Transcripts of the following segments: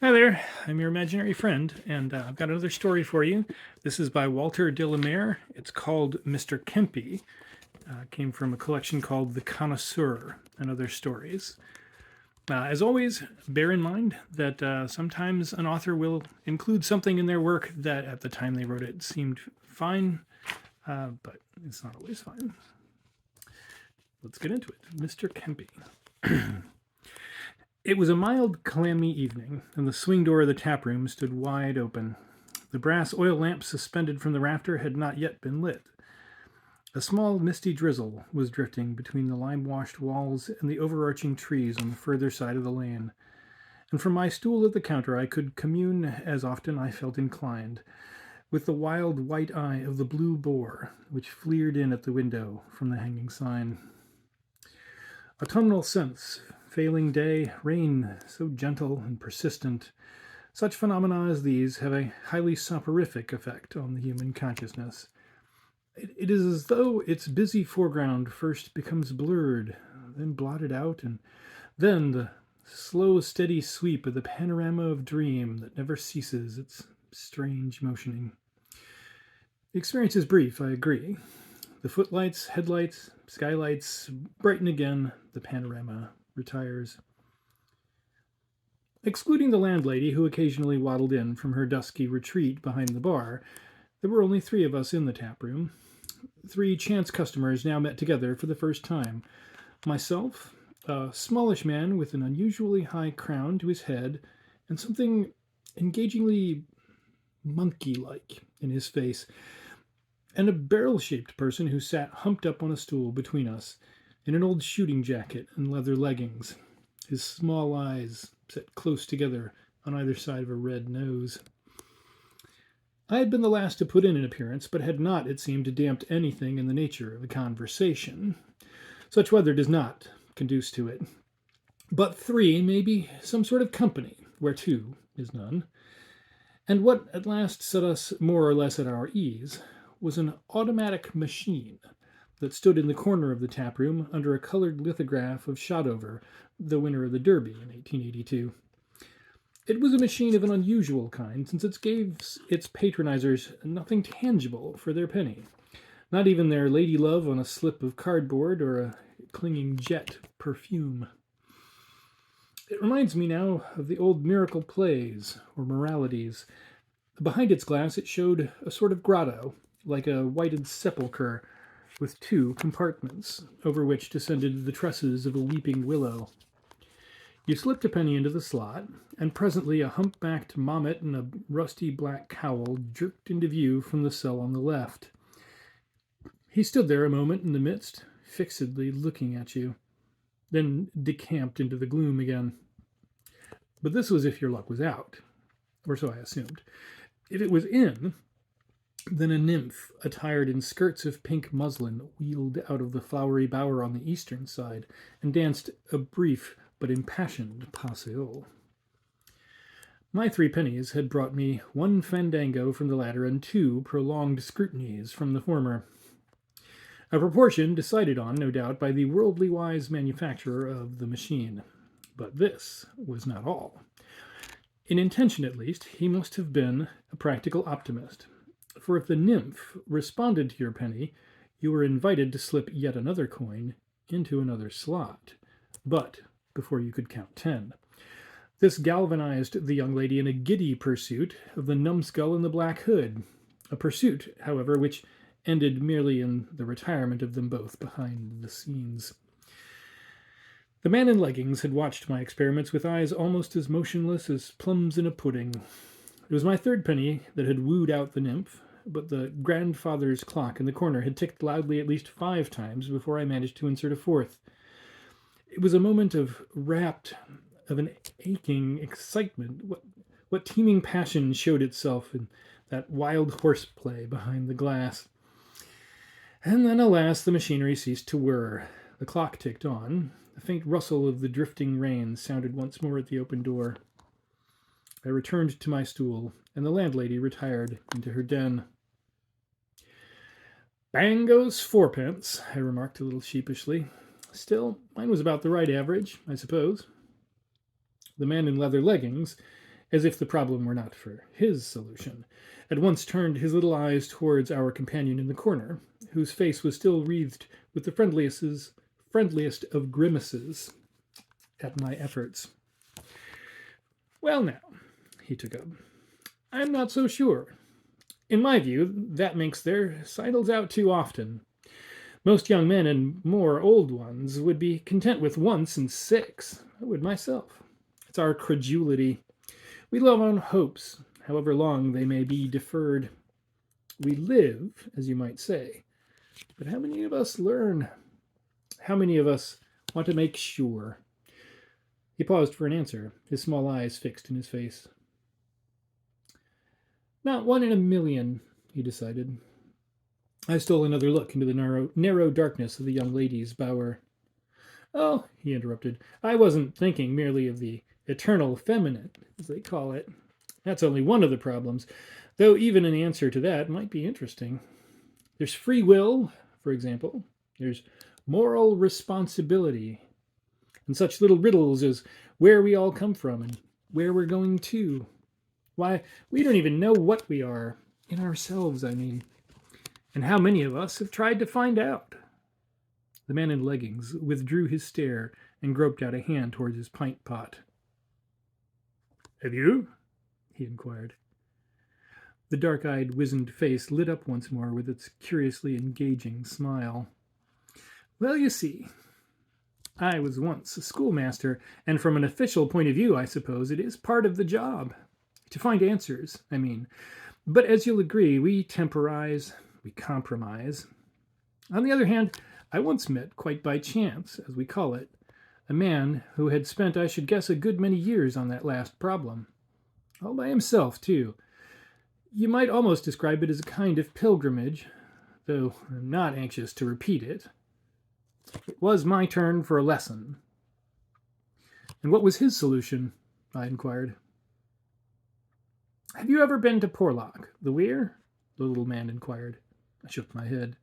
Hi there, I'm your imaginary friend, and I've got another story for you. This is by Walter de la Mare. It's called Mr. Kempe. It came from a collection called The Connoisseur and Other Stories. As always, bear in mind that sometimes an author will include something in their work that at the time they wrote it seemed fine, but it's not always fine. Let's get into it. Mr. Kempe. It was a mild, clammy evening, and the swing door of the tap room stood wide open. The brass oil lamp suspended from the rafter had not yet been lit. A small, misty drizzle was drifting between the lime-washed walls and the overarching trees on the further side of the lane, and from my stool at the counter I could commune, as often I felt inclined, with the wild white eye of the blue boar which fleered in at the window from the hanging sign. Autumnal scents, failing day, rain so gentle and persistent, such phenomena as these have a highly soporific effect on the human consciousness. It is as though its busy foreground first becomes blurred, then blotted out, and then the slow, steady sweep of the panorama of dream that never ceases its strange motioning. The experience is brief, I agree. The footlights, headlights, skylights brighten again, the panorama retires. Excluding the landlady who occasionally waddled in from her dusky retreat behind the bar, there were only three of us in the tap room. Three chance customers now met together for the first time. Myself, a smallish man with an unusually high crown to his head, and something engagingly monkey like in his face, and a barrel shaped person who sat humped up on a stool between us, in an old shooting jacket and leather leggings, his small eyes set close together on either side of a red nose. I had been the last to put in an appearance, but had not, it seemed, damped anything in the nature of a conversation. Such weather does not conduce to it. But three may be some sort of company, where two is none. And what at last set us more or less at our ease was an automatic machine that stood in the corner of the tap room under a colored lithograph of Shotover, the winner of the Derby in 1882. It was a machine of an unusual kind, since it gave its patronizers nothing tangible for their penny, not even their lady love on a slip of cardboard or a clinging jet perfume. It reminds me now of the old miracle plays or moralities. Behind its glass it showed a sort of grotto, like a whited sepulchre, with two compartments, over which descended the tresses of a weeping willow. You slipped a penny into the slot, and presently a humpbacked mommet in a rusty black cowl jerked into view from the cell on the left. He stood there a moment in the midst, fixedly looking at you, then decamped into the gloom again. But this was if your luck was out, or so I assumed. If it was in, then a nymph, attired in skirts of pink muslin, wheeled out of the flowery bower on the eastern side and danced a brief but impassioned pas seul. My three pennies had brought me one fandango from the latter and two prolonged scrutinies from the former. A proportion decided on, no doubt, by the worldly wise manufacturer of the machine. But this was not all. In intention, at least, he must have been a practical optimist. For if the nymph responded to your penny, you were invited to slip yet another coin into another slot. But before you could count 10. This galvanized the young lady in a giddy pursuit of the numbskull in the black hood, a pursuit, however, which ended merely in the retirement of them both behind the scenes. The man in leggings had watched my experiments with eyes almost as motionless as plums in a pudding. It was my third penny that had wooed out the nymph, but the grandfather's clock in the corner had ticked loudly at least 5 times before I managed to insert a fourth. It was a moment of an aching excitement. What teeming passion showed itself in that wild horseplay behind the glass? And then, alas, the machinery ceased to whir. The clock ticked on. The faint rustle of the drifting rain sounded once more at the open door. I returned to my stool, and the landlady retired into her den. "Bang goes fourpence," I remarked a little sheepishly. Still, mine was about the right average, I suppose. The man in leather leggings, as if the problem were not for his solution, at once turned his little eyes towards our companion in the corner, whose face was still wreathed with the friendliest of grimaces at my efforts. Well, now, he took up, I'm not so sure. In my view, that minks there sidles out too often. Most young men and more old ones would be content with once in 6. I would myself. It's our credulity. We live on hopes, however long they may be deferred. We live, as you might say. But how many of us learn? How many of us want to make sure? He paused for an answer, his small eyes fixed in his face. Not 1 in a million, he decided. I stole another look into the narrow darkness of the young lady's bower. Oh, he interrupted, I wasn't thinking merely of the eternal feminine, as they call it. That's only one of the problems, though even an answer to that might be interesting. There's free will, for example. There's moral responsibility, and such little riddles as where we all come from and where we're going to. Why, we don't even know what we are, in ourselves, I mean. And how many of us have tried to find out? The man in leggings withdrew his stare and groped out a hand towards his pint pot. Have you? He inquired. The dark-eyed, wizened face lit up once more with its curiously engaging smile. Well, you see, I was once a schoolmaster, and from an official point of view, I suppose it is part of the job. To find answers, I mean. But as you'll agree, we temporize, we compromise. On the other hand, I once met, quite by chance, as we call it, a man who had spent, I should guess, a good many years on that last problem. All by himself, too. You might almost describe it as a kind of pilgrimage, though I'm not anxious to repeat it. It was my turn for a lesson. And what was his solution? I inquired. Have you ever been to Porlock, the Weir? The little man inquired. I shook my head.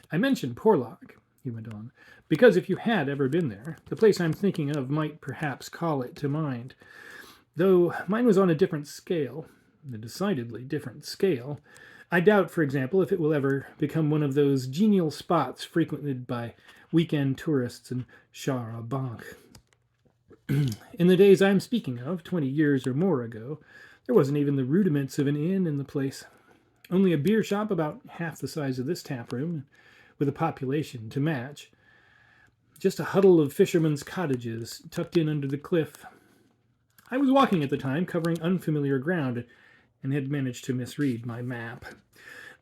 I mentioned Porlock, he went on, because if you had ever been there, the place I'm thinking of might perhaps call it to mind. Though mine was on a different scale, a decidedly different scale. I doubt, for example, if it will ever become one of those genial spots frequented by weekend tourists and char a banc. In the days I'm speaking of, 20 years or more ago, there wasn't even the rudiments of an inn in the place. Only a beer shop about half the size of this tap room, with a population to match. Just a huddle of fishermen's cottages tucked in under the cliff. I was walking at the time, covering unfamiliar ground, and had managed to misread my map.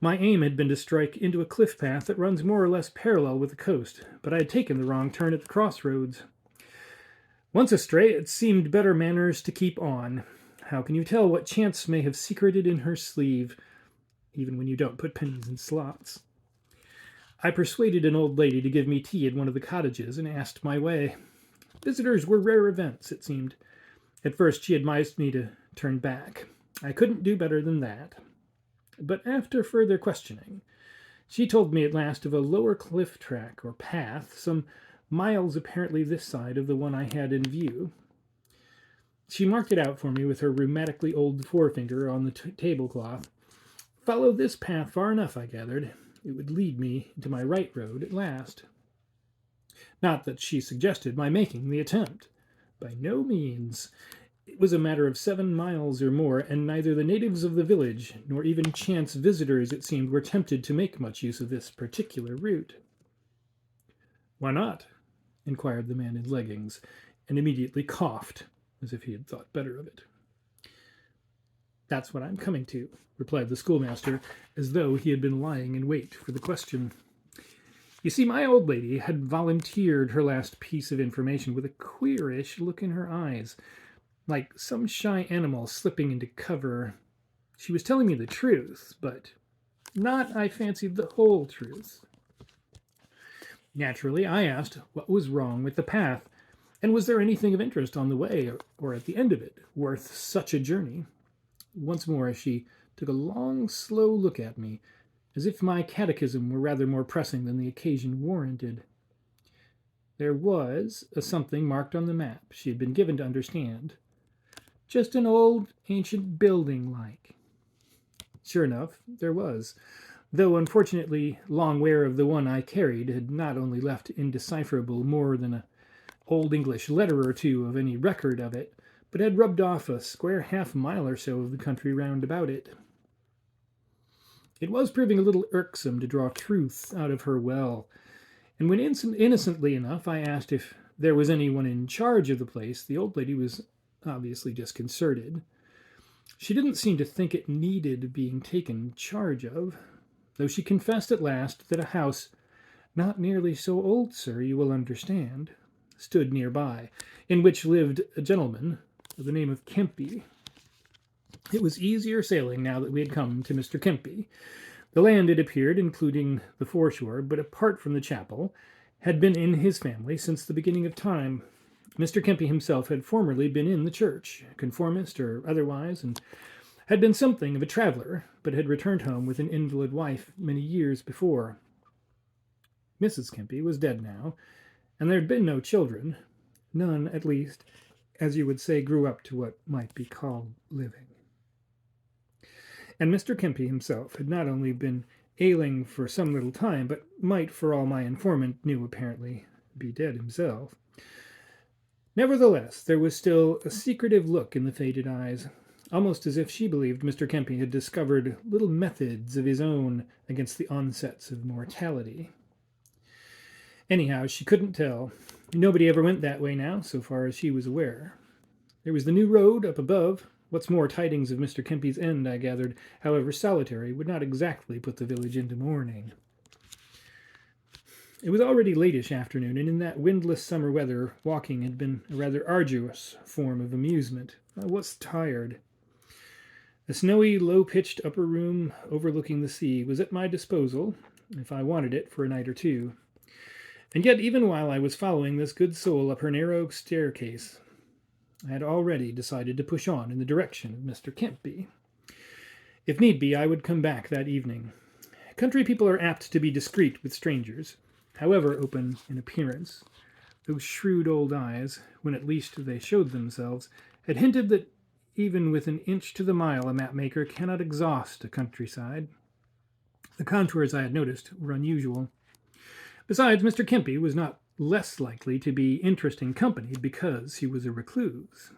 My aim had been to strike into a cliff path that runs more or less parallel with the coast, but I had taken the wrong turn at the crossroads. Once astray, it seemed better manners to keep on. How can you tell what chance may have secreted in her sleeve, even when you don't put pennies in slots? I persuaded an old lady to give me tea at one of the cottages and asked my way. Visitors were rare events, it seemed. At first she advised me to turn back. I couldn't do better than that. But after further questioning, she told me at last of a lower cliff track or path, some miles apparently this side of the one I had in view. She marked it out for me with her rheumatically old forefinger on the tablecloth. Follow this path far enough, I gathered. It would lead me into my right road at last. Not that she suggested my making the attempt. By no means. It was a matter of 7 miles or more, and neither the natives of the village, nor even chance visitors, it seemed, were tempted to make much use of this particular route. Why not? Inquired the man in leggings, and immediately coughed, as if he had thought better of it. That's what I'm coming to, replied the schoolmaster, as though he had been lying in wait for the question. You see, my old lady had volunteered her last piece of information with a queerish look in her eyes, like some shy animal slipping into cover. She was telling me the truth, but not, I fancied, the whole truth. Naturally, I asked what was wrong with the path, and was there anything of interest on the way, or at the end of it, worth such a journey? Once more she took a long, slow look at me, as if my catechism were rather more pressing than the occasion warranted. There was a something marked on the map, she had been given to understand. just an old, ancient building like. Sure enough, there was, though unfortunately long wear of the one I carried had not only left indecipherable more than a old English letter or two of any record of it, but had rubbed off a square half-mile or so of the country round about it. It was proving a little irksome to draw truth out of her well, and when innocently enough I asked if there was anyone in charge of the place, the old lady was obviously disconcerted. She didn't seem to think it needed being taken charge of, though she confessed at last that a house, not nearly so old, sir, you will understand, stood nearby, in which lived a gentleman of the name of Kempe. It was easier sailing now that we had come to Mr. Kempe. The land, it appeared, including the foreshore, but apart from the chapel, had been in his family since the beginning of time. Mr. Kempe himself had formerly been in the church, conformist or otherwise, and had been something of a traveler, but had returned home with an invalid wife many years before. Mrs. Kempe was dead now, and there had been no children. None, at least, as you would say, grew up to what might be called living. And Mr. Kempe himself had not only been ailing for some little time, but might, for all my informant knew apparently, be dead himself. Nevertheless, there was still a secretive look in the faded eyes, almost as if she believed Mr. Kempe had discovered little methods of his own against the onsets of mortality. Anyhow, she couldn't tell. Nobody ever went that way now, so far as she was aware. There was the new road up above. What's more, tidings of Mr. Kempe's end, I gathered, however solitary, would not exactly put the village into mourning. It was already latish afternoon, and in that windless summer weather, walking had been a rather arduous form of amusement. I was tired. A snowy, low-pitched upper room overlooking the sea was at my disposal, if I wanted it, for a night or two. And yet, even while I was following this good soul up her narrow staircase, I had already decided to push on in the direction of Mr. Kempe. If need be, I would come back that evening. Country people are apt to be discreet with strangers, however open in appearance. Those shrewd old eyes, when at least they showed themselves, had hinted that even with an inch to the mile a mapmaker cannot exhaust a countryside. The contours I had noticed were unusual. Besides, Mr. Kempe was not less likely to be interesting company because he was a recluse.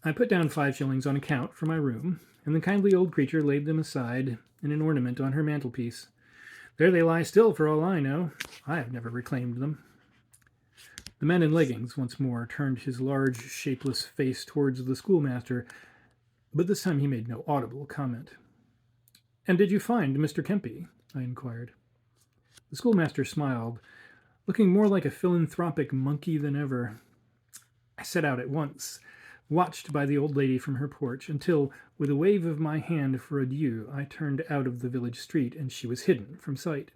I put down 5 shillings on account for my room, and the kindly old creature laid them aside in an ornament on her mantelpiece. There they lie still for all I know. I have never reclaimed them. The man in leggings once more turned his large, shapeless face towards the schoolmaster, but this time he made no audible comment. "And did you find Mr. Kempe?" I inquired. The schoolmaster smiled, looking more like a philanthropic monkey than ever. I set out at once, watched by the old lady from her porch, until, with a wave of my hand for adieu, I turned out of the village street, and she was hidden from sight.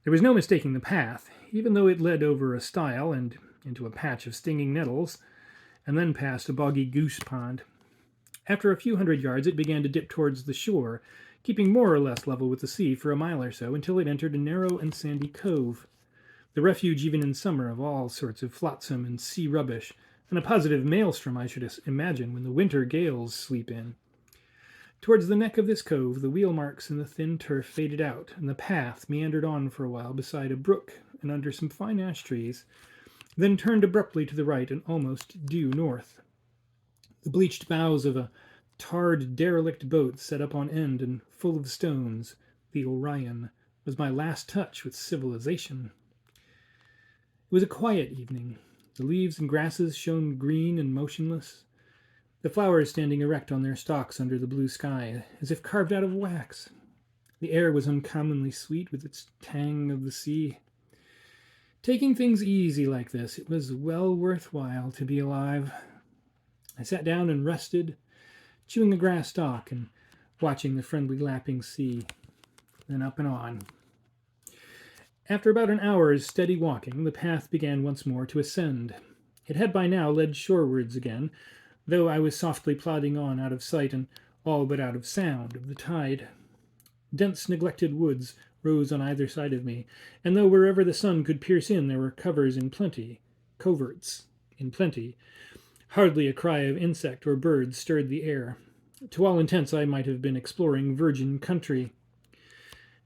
There was no mistaking the path, even though it led over a stile and into a patch of stinging nettles, and then past a boggy goose pond. After a few hundred yards, it began to dip towards the shore, keeping more or less level with the sea for a mile or so, until it entered a narrow and sandy cove, the refuge even in summer of all sorts of flotsam and sea rubbish, and a positive maelstrom, I should imagine, when the winter gales sweep in. Towards the neck of this cove, the wheel marks in the thin turf faded out, and the path meandered on for a while beside a brook and under some fine ash trees, then turned abruptly to the right and almost due north. The bleached bows of a tarred, derelict boat set up on end and full of stones, the Orion, was my last touch with civilization. It was a quiet evening. The leaves and grasses shone green and motionless, the flowers standing erect on their stalks under the blue sky, as if carved out of wax. The air was uncommonly sweet with its tang of the sea. Taking things easy like this, it was well worth while to be alive. I sat down and rested, chewing a grass stalk and watching the friendly lapping sea. Then up and on. After about an hour's steady walking, the path began once more to ascend. It had by now led shorewards again, though I was softly plodding on out of sight and all but out of sound of the tide. Dense, neglected woods rose on either side of me, and though wherever the sun could pierce in there were coverts in plenty, Hardly a cry of insect or bird stirred the air. To all intents, I might have been exploring virgin country.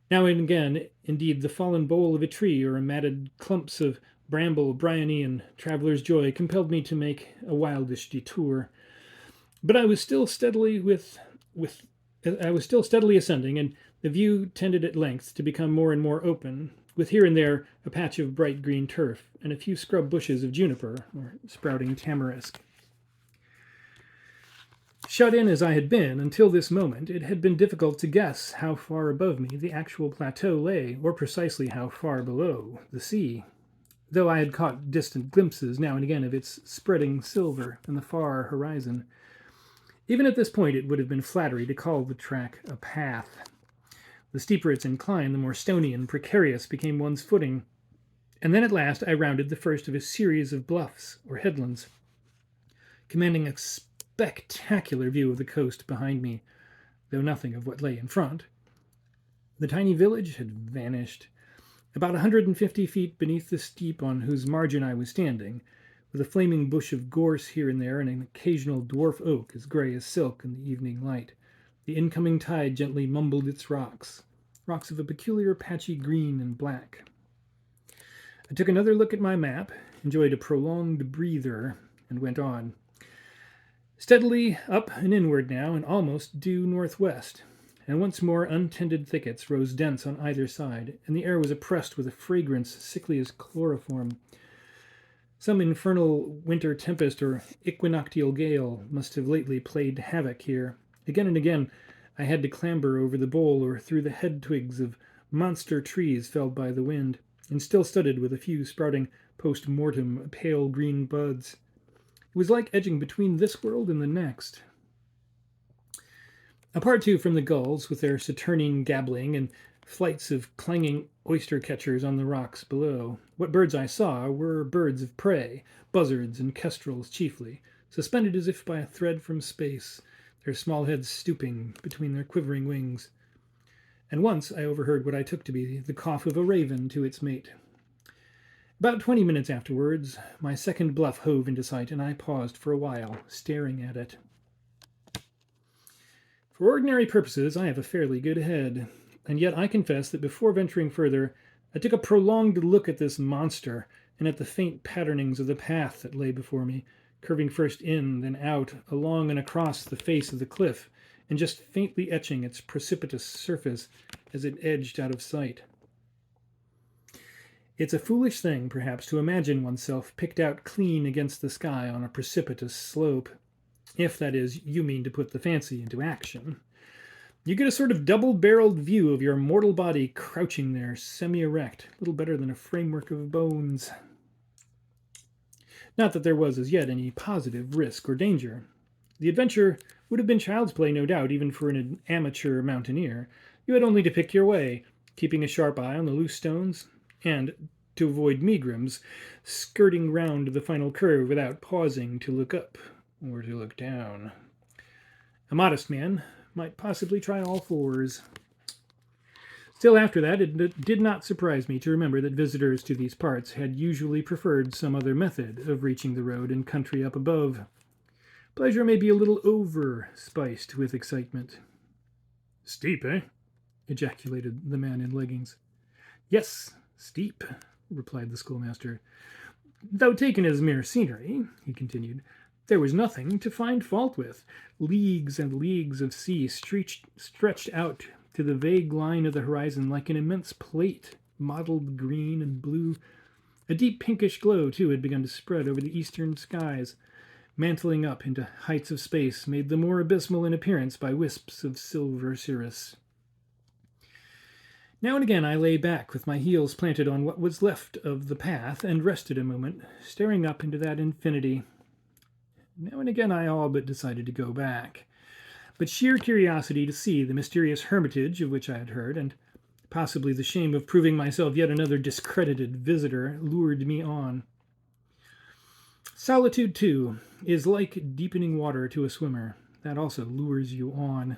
Now and again, indeed, the fallen bole of a tree or matted clumps of bramble, bryony, and traveler's joy compelled me to make a wildish detour. But I was still steadily ascending, and the view tended at length to become more and more open, with here and there a patch of bright green turf and a few scrub bushes of juniper or sprouting tamarisk. Shut in as I had been until this moment, it had been difficult to guess how far above me the actual plateau lay, or precisely how far below the sea, though I had caught distant glimpses now and again of its spreading silver in the far horizon. Even at this point, it would have been flattery to call the track a path. The steeper its incline, the more stony and precarious became one's footing. And then at last I rounded the first of a series of bluffs or headlands, commanding a spectacular view of the coast behind me, though nothing of what lay in front. The tiny village had vanished. About 150 feet beneath the steep on whose margin I was standing, with a flaming bush of gorse here and there and an occasional dwarf oak as gray as silk in the evening light, the incoming tide gently mumbled its rocks of a peculiar patchy green and black. I took another look at my map, enjoyed a prolonged breather, and went on. Steadily up and inward now, and almost due northwest, and once more untended thickets rose dense on either side, and the air was oppressed with a fragrance sickly as chloroform. Some infernal winter tempest or equinoctial gale must have lately played havoc here. Again and again I had to clamber over the bole or through the head twigs of monster trees felled by the wind, and still studded with a few sprouting post-mortem pale green buds. It was like edging between this world and the next. Apart too from the gulls with their saturnine gabbling and flights of clanging oyster catchers on the rocks below, what birds I saw were birds of prey, buzzards and kestrels chiefly, suspended as if by a thread from space, their small heads stooping between their quivering wings. And once I overheard what I took to be the cough of a raven to its mate. About 20 minutes afterwards, my second bluff hove into sight, and I paused for a while, staring at it. For ordinary purposes, I have a fairly good head, and yet I confess that before venturing further, I took a prolonged look at this monster and at the faint patternings of the path that lay before me, curving first in, then out, along and across the face of the cliff, and just faintly etching its precipitous surface as it edged out of sight. It's a foolish thing, perhaps, to imagine oneself picked out clean against the sky on a precipitous slope, if, that is, you mean to put the fancy into action. You get a sort of double-barreled view of your mortal body crouching there, semi-erect, little better than a framework of bones. Not that there was as yet any positive risk or danger. The adventure would have been child's play, no doubt, even for an amateur mountaineer. You had only to pick your way, keeping a sharp eye on the loose stones, and, to avoid megrims, skirting round the final curve without pausing to look up or to look down. A modest man might possibly try all fours. Still after that, it did not surprise me to remember that visitors to these parts had usually preferred some other method of reaching the road and country up above. Pleasure may be a little over-spiced with excitement. "Steep, eh?" ejaculated the man in leggings. "Yes, steep," replied the schoolmaster. "Though taken as mere scenery," he continued, "there was nothing to find fault with. Leagues and leagues of sea stretched out to the vague line of the horizon like an immense plate, mottled green and blue. A deep pinkish glow, too, had begun to spread over the eastern skies, mantling up into heights of space, made the more abysmal in appearance by wisps of silver cirrus. Now and again I lay back with my heels planted on what was left of the path and rested a moment, staring up into that infinity. Now and again I all but decided to go back, but sheer curiosity to see the mysterious hermitage of which I had heard, and possibly the shame of proving myself yet another discredited visitor, lured me on. Solitude, too, is like deepening water to a swimmer. That also lures you on.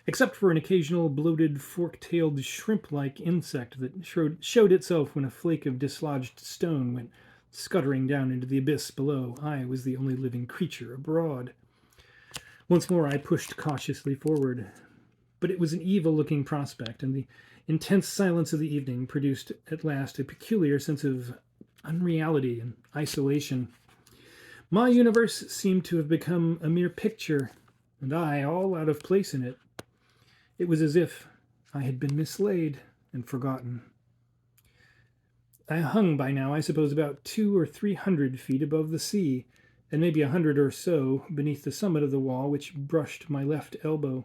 Except for an occasional bloated, fork-tailed, shrimp-like insect that showed itself when a flake of dislodged stone went Scuttering down into the abyss below, I was the only living creature abroad. Once more I pushed cautiously forward, but it was an evil-looking prospect, and the intense silence of the evening produced at last a peculiar sense of unreality and isolation. My universe seemed to have become a mere picture, and I all out of place in it. It was as if I had been mislaid and forgotten. I hung by now, I suppose, about 200 or 300 feet above the sea, and maybe 100 or so beneath the summit of the wall which brushed my left elbow.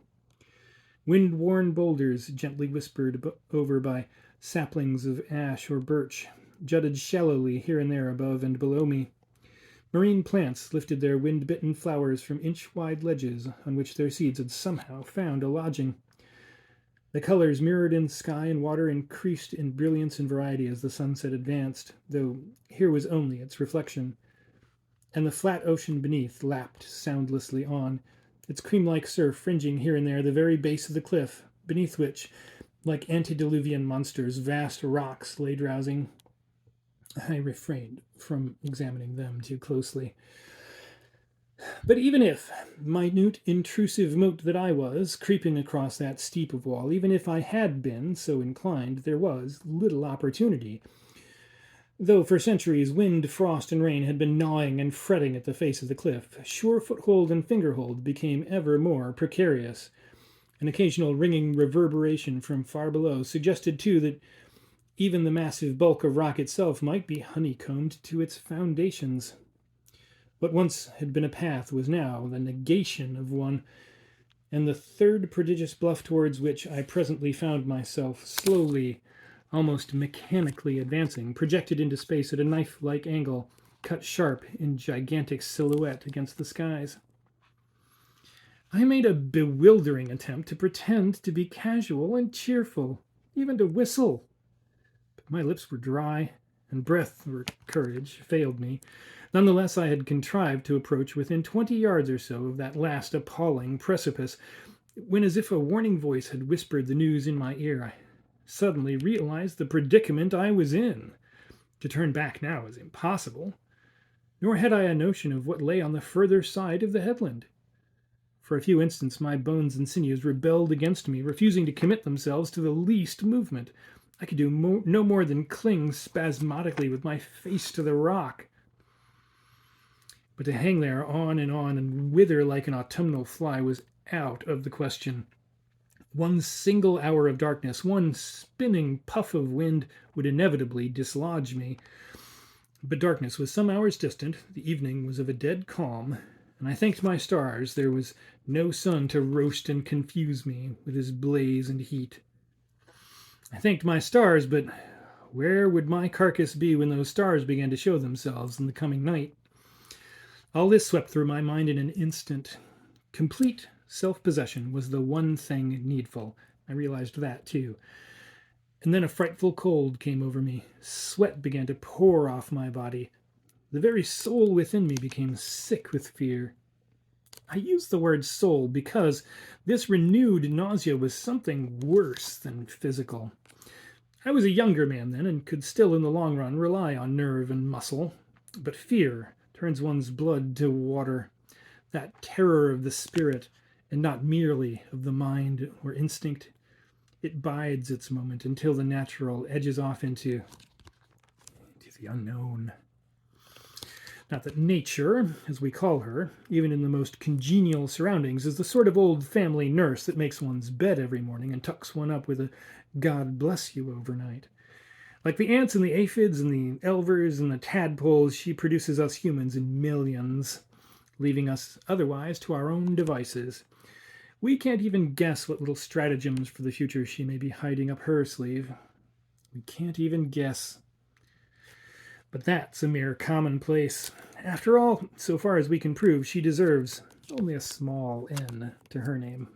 Wind-worn boulders, gently whispered over by saplings of ash or birch, jutted shallowly here and there above and below me. Marine plants lifted their wind-bitten flowers from inch-wide ledges on which their seeds had somehow found a lodging. The colors mirrored in sky and water increased in brilliance and variety as the sunset advanced, though here was only its reflection. And the flat ocean beneath lapped soundlessly on, its cream-like surf fringing here and there the very base of the cliff, beneath which, like antediluvian monsters, vast rocks lay drowsing. I refrained from examining them too closely. But even if, minute, intrusive mote that I was, creeping across that steep of wall, even if I had been so inclined, there was little opportunity. Though for centuries wind, frost, and rain had been gnawing and fretting at the face of the cliff, sure foothold and fingerhold became ever more precarious. An occasional ringing reverberation from far below suggested, too, that even the massive bulk of rock itself might be honeycombed to its foundations. What once had been a path was now the negation of one, and the third prodigious bluff towards which I presently found myself slowly, almost mechanically advancing, projected into space at a knife-like angle, cut sharp in gigantic silhouette against the skies. I made a bewildering attempt to pretend to be casual and cheerful, even to whistle. But my lips were dry, and breath or courage failed me. Nonetheless, I had contrived to approach within 20 yards or so of that last appalling precipice, when, as if a warning voice had whispered the news in my ear, I suddenly realized the predicament I was in. To turn back now was impossible, nor had I a notion of what lay on the further side of the headland. For a few instants my bones and sinews rebelled against me, refusing to commit themselves to the least movement. I could do no more than cling spasmodically with my face to the rock. But to hang there on and wither like an autumnal fly was out of the question. One single hour of darkness, one spinning puff of wind would inevitably dislodge me. But darkness was some hours distant, the evening was of a dead calm, and I thanked my stars there was no sun to roast and confuse me with his blaze and heat. I thanked my stars, but where would my carcass be when those stars began to show themselves in the coming night? All this swept through my mind in an instant. Complete self-possession was the one thing needful. I realized that, too. And then a frightful cold came over me. Sweat began to pour off my body. The very soul within me became sick with fear. I use the word soul because this renewed nausea was something worse than physical. I was a younger man then, and could still in the long run rely on nerve and muscle. But fear turns one's blood to water, that terror of the spirit, and not merely of the mind or instinct. It bides its moment until the natural edges off into the unknown. Not that nature, as we call her, even in the most congenial surroundings, is the sort of old family nurse that makes one's bed every morning and tucks one up with a God bless you overnight. Like the ants and the aphids and the elvers and the tadpoles, she produces us humans in millions, leaving us otherwise to our own devices. We can't even guess what little stratagems for the future she may be hiding up her sleeve. We can't even guess. But that's a mere commonplace. After all, so far as we can prove, she deserves only a small n to her name.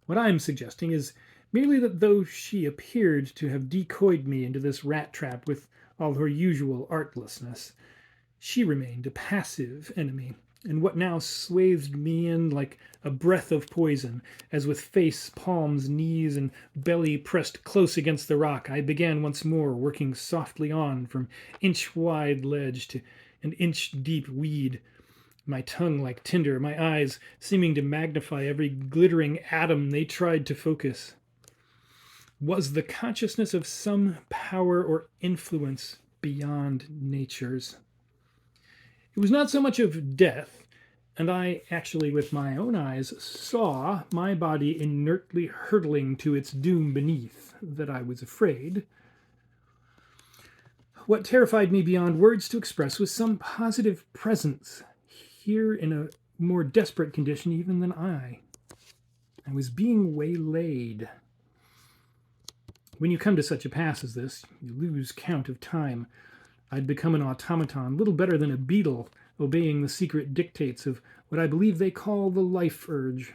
What I'm suggesting is merely that though she appeared to have decoyed me into this rat trap with all her usual artlessness, she remained a passive enemy, and what now swathed me in like a breath of poison, as with face, palms, knees, and belly pressed close against the rock, I began once more working softly on from inch-wide ledge to an inch-deep weed, my tongue like tinder, my eyes seeming to magnify every glittering atom they tried to focus. Was the consciousness of some power or influence beyond nature's. It was not so much of death, and I actually with my own eyes saw my body inertly hurtling to its doom beneath, that I was afraid. What terrified me beyond words to express was some positive presence here in a more desperate condition even than I. I was being waylaid. When you come to such a pass as this, you lose count of time. I'd become an automaton, little better than a beetle, obeying the secret dictates of what I believe they call the life urge.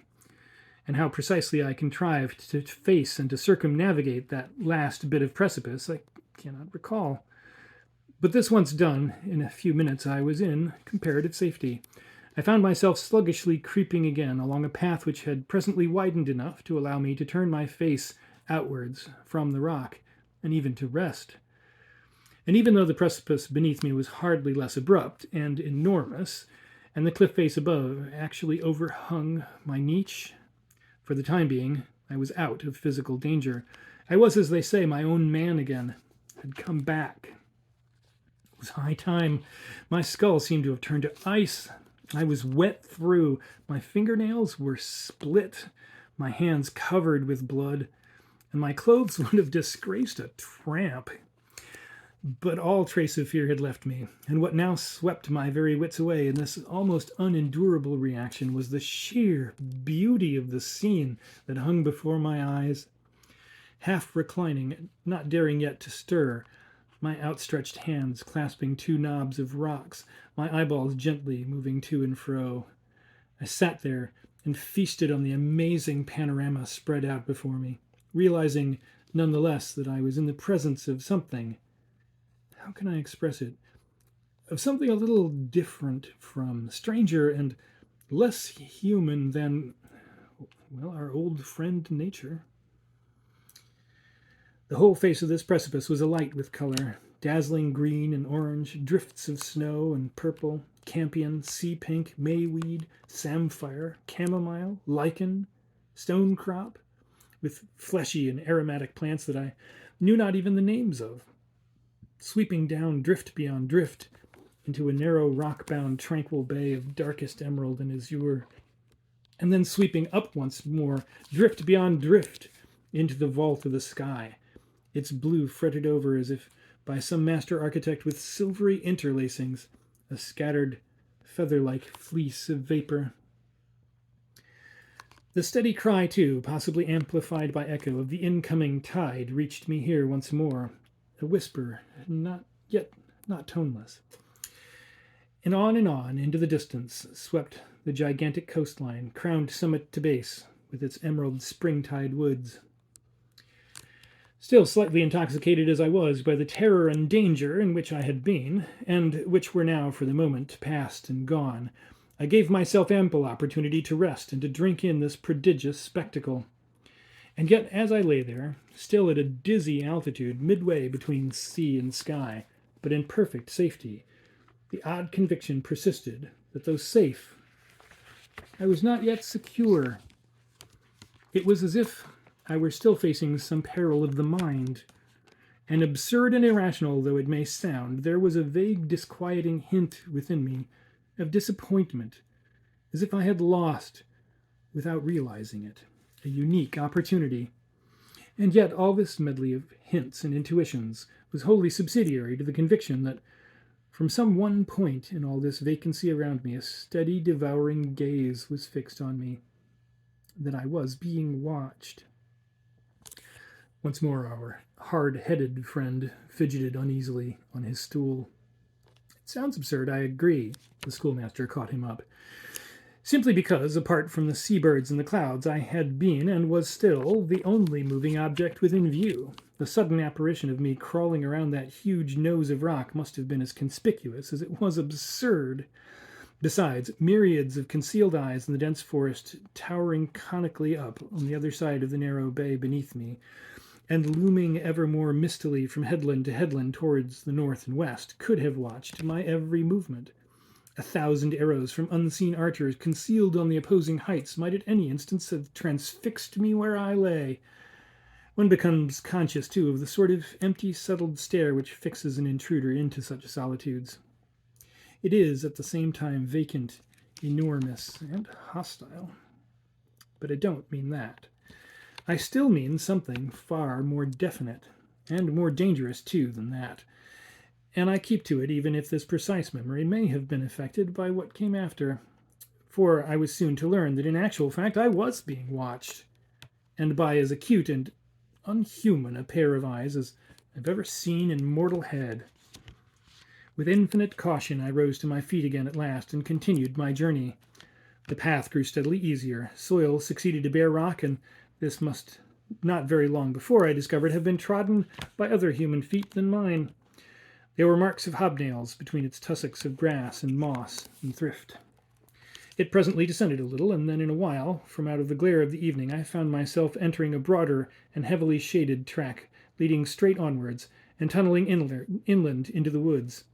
And how precisely I contrived to face and to circumnavigate that last bit of precipice, I cannot recall. But this once done, in a few minutes I was in comparative safety. I found myself sluggishly creeping again along a path which had presently widened enough to allow me to turn my face outwards from the rock, and even to rest. And even though the precipice beneath me was hardly less abrupt and enormous, and the cliff face above actually overhung my niche, for the time being I was out of physical danger. I was, as they say, my own man again, had come back. It was high time. My skull seemed to have turned to ice. I was wet through. My fingernails were split, my hands covered with blood, and my clothes would have disgraced a tramp. But all trace of fear had left me, and what now swept my very wits away in this almost unendurable reaction was the sheer beauty of the scene that hung before my eyes. Half reclining, not daring yet to stir, my outstretched hands clasping two knobs of rocks, my eyeballs gently moving to and fro, I sat there and feasted on the amazing panorama spread out before me, realizing none the less that I was in the presence of something. How can I express it? Of something a little different from, stranger, and less human than, well, our old friend nature. The whole face of this precipice was alight with color, dazzling green and orange, drifts of snow and purple, campion, sea pink, mayweed, samphire, chamomile, lichen, stone crop, with fleshy and aromatic plants that I knew not even the names of, sweeping down drift beyond drift into a narrow rock-bound tranquil bay of darkest emerald and azure, and then sweeping up once more, drift beyond drift, into the vault of the sky, its blue fretted over as if by some master architect with silvery interlacings, a scattered feather-like fleece of vapor. The steady cry, too, possibly amplified by echo, of the incoming tide reached me here once more, a whisper, not toneless. And on into the distance swept the gigantic coastline, crowned summit to base, with its emerald springtide woods. Still slightly intoxicated as I was by the terror and danger in which I had been, and which were now for the moment past and gone, I gave myself ample opportunity to rest and to drink in this prodigious spectacle. And yet, as I lay there, still at a dizzy altitude midway between sea and sky, but in perfect safety, the odd conviction persisted that though safe, I was not yet secure. It was as if I were still facing some peril of the mind. And absurd and irrational though it may sound, there was a vague disquieting hint within me of disappointment, as if I had lost, without realizing it, a unique opportunity. And yet all this medley of hints and intuitions was wholly subsidiary to the conviction that from some one point in all this vacancy around me a steady devouring gaze was fixed on me, that I was being watched. Once more our hard-headed friend fidgeted uneasily on his stool. It sounds absurd, I agree, the schoolmaster caught him up. Simply because, apart from the seabirds and the clouds, I had been, and was still, the only moving object within view. The sudden apparition of me crawling around that huge nose of rock must have been as conspicuous as it was absurd. Besides, myriads of concealed eyes in the dense forest towering conically up on the other side of the narrow bay beneath me, and looming ever more mistily from headland to headland towards the north and west, could have watched my every movement. 1,000 arrows from unseen archers concealed on the opposing heights might at any instant have transfixed me where I lay. One becomes conscious, too, of the sort of empty, settled stare which fixes an intruder into such solitudes. It is, at the same time, vacant, enormous, and hostile. But I don't mean that. I still mean something far more definite, and more dangerous, too, than that. And I keep to it even if this precise memory may have been affected by what came after. For I was soon to learn that in actual fact I was being watched, and by as acute and unhuman a pair of eyes as I've ever seen in mortal head. With infinite caution I rose to my feet again at last and continued my journey. The path grew steadily easier. Soil succeeded to bare rock, and this must not very long before, I discovered, have been trodden by other human feet than mine. There were marks of hobnails between its tussocks of grass and moss and thrift. It presently descended a little, and then in a while, from out of the glare of the evening, I found myself entering a broader and heavily shaded track, leading straight onwards, and tunneling inland into the woods.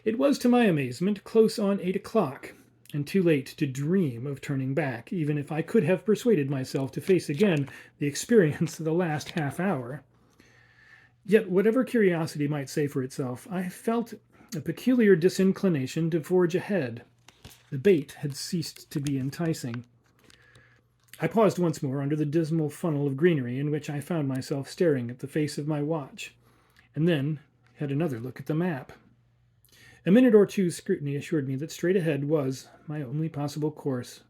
It was, to my amazement, close on 8 o'clock, and too late to dream of turning back, even if I could have persuaded myself to face again the experience of the last half hour. Yet, whatever curiosity might say for itself, I felt a peculiar disinclination to forge ahead. The bait had ceased to be enticing. I paused once more under the dismal funnel of greenery in which I found myself staring at the face of my watch, and then had another look at the map. A minute or two's scrutiny assured me that straight ahead was my only possible course.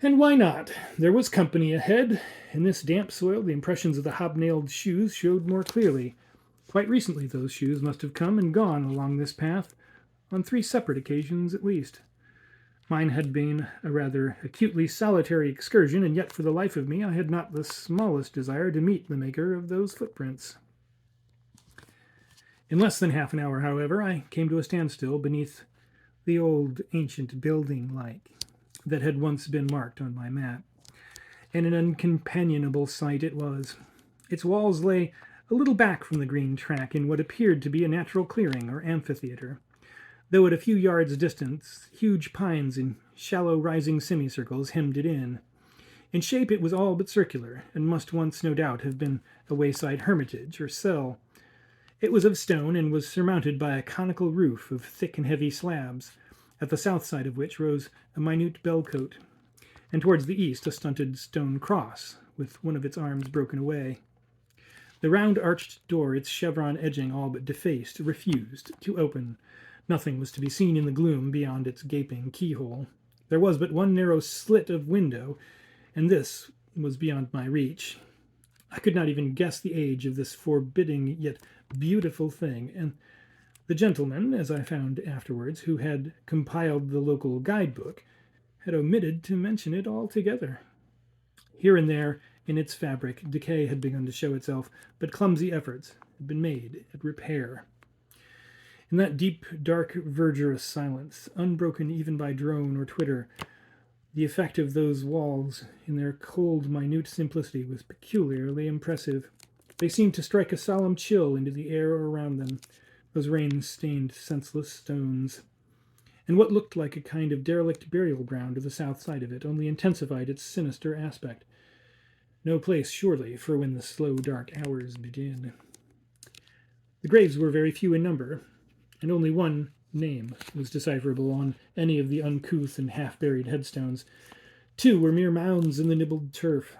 And why not? There was company ahead. In this damp soil, the impressions of the hobnailed shoes showed more clearly. Quite recently, those shoes must have come and gone along this path, on 3 separate occasions at least. Mine had been a rather acutely solitary excursion, and yet for the life of me I had not the smallest desire to meet the maker of those footprints. In less than half an hour, however, I came to a standstill beneath the old ancient building-like that had once been marked on my map, and an uncompanionable sight it was. Its walls lay a little back from the green track in what appeared to be a natural clearing or amphitheater, though at a few yards' distance huge pines in shallow rising semicircles hemmed it in. In shape it was all but circular, and must once no doubt have been a wayside hermitage or cell. It was of stone and was surmounted by a conical roof of thick and heavy slabs, at the south side of which rose a minute bell-cote, and towards the east a stunted stone cross, with one of its arms broken away. The round arched door, its chevron edging all but defaced, refused to open. Nothing was to be seen in the gloom beyond its gaping keyhole. There was but one narrow slit of window, and this was beyond my reach. I could not even guess the age of this forbidding yet beautiful thing, and the gentleman, as I found afterwards, who had compiled the local guidebook, had omitted to mention it altogether. Here and there, in its fabric, decay had begun to show itself, but clumsy efforts had been made at repair. In that deep, dark, verdurous silence, unbroken even by drone or twitter, the effect of those walls, in their cold, minute simplicity, was peculiarly impressive. They seemed to strike a solemn chill into the air around them, those rain-stained, senseless stones. And what looked like a kind of derelict burial ground to the south side of it only intensified its sinister aspect. No place, surely, for when the slow, dark hours begin. The graves were very few in number, and only one name was decipherable on any of the uncouth and half-buried headstones. 2 were mere mounds in the nibbled turf.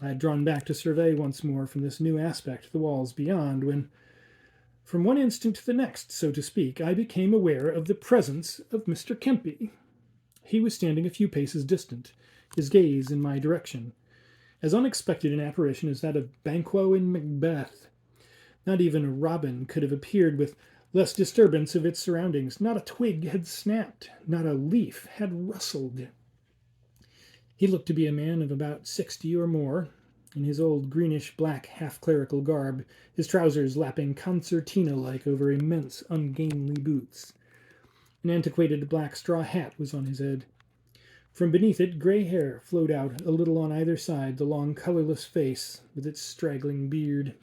I had drawn back to survey once more from this new aspect the walls beyond, when, from one instant to the next, so to speak, I became aware of the presence of Mr. Kempe. He was standing a few paces distant, his gaze in my direction. As unexpected an apparition as that of Banquo in Macbeth. Not even a robin could have appeared with less disturbance of its surroundings. Not a twig had snapped, not a leaf had rustled. He looked to be a man of about 60 or more, in his old greenish-black half-clerical garb, his trousers lapping concertina-like over immense, ungainly boots. An antiquated black straw hat was on his head. From beneath it, gray hair flowed out a little on either side the long, colorless face with its straggling beard.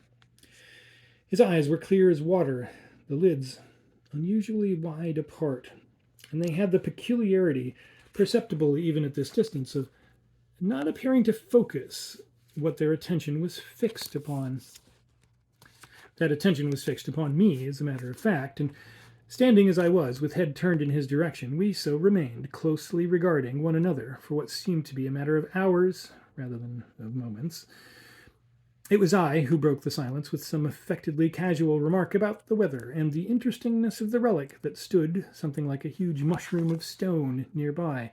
His eyes were clear as water, the lids unusually wide apart, and they had the peculiarity, perceptible even at this distance, of not appearing to focus what their attention was fixed upon. That attention was fixed upon me, as a matter of fact, and standing as I was, with head turned in his direction, we so remained, closely regarding one another for what seemed to be a matter of hours rather than of moments. It was I who broke the silence with some affectedly casual remark about the weather and the interestingness of the relic that stood, something like a huge mushroom of stone, nearby.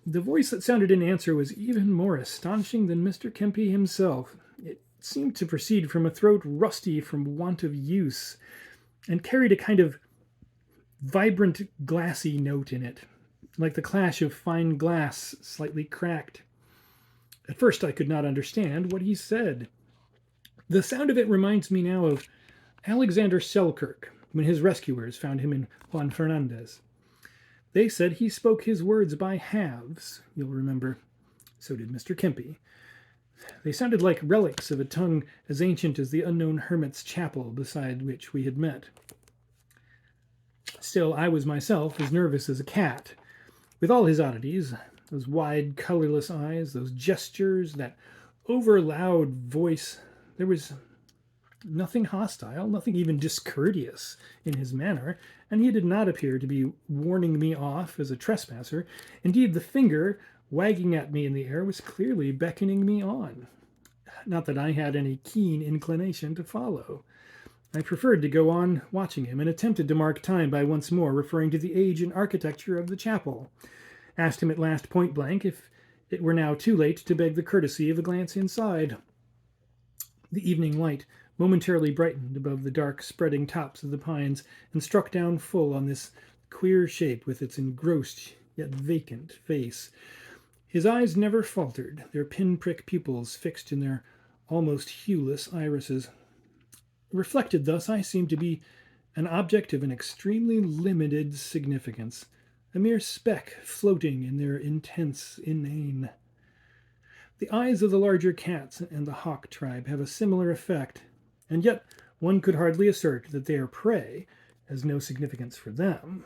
The voice that sounded in answer was even more astonishing than Mr. Kempe himself. It seemed to proceed from a throat rusty from want of use, and carried a kind of vibrant, glassy note in it, like the clash of fine glass slightly cracked. At first I could not understand what he said. The sound of it reminds me now of Alexander Selkirk, when his rescuers found him in Juan Fernandez. They said he spoke his words by halves, you'll remember. So did Mr. Kempe. They sounded like relics of a tongue as ancient as the unknown hermit's chapel beside which we had met. Still, I was myself as nervous as a cat. With all his oddities, those wide, colorless eyes, those gestures, that over-loud voice, there was nothing hostile, nothing even discourteous in his manner, and he did not appear to be warning me off as a trespasser. Indeed, the finger wagging at me in the air was clearly beckoning me on. Not that I had any keen inclination to follow. I preferred to go on watching him, and attempted to mark time by once more referring to the age and architecture of the chapel. Asked him at last point blank if it were now too late to beg the courtesy of a glance inside. The evening light momentarily brightened above the dark spreading tops of the pines and struck down full on this queer shape with its engrossed yet vacant face. His eyes never faltered, their pinprick pupils fixed in their almost hueless irises. Reflected thus, I seemed to be an object of an extremely limited significance, a mere speck floating in their intense inane. The eyes of the larger cats and the hawk tribe have a similar effect, and yet one could hardly assert that they are prey, has no significance for them.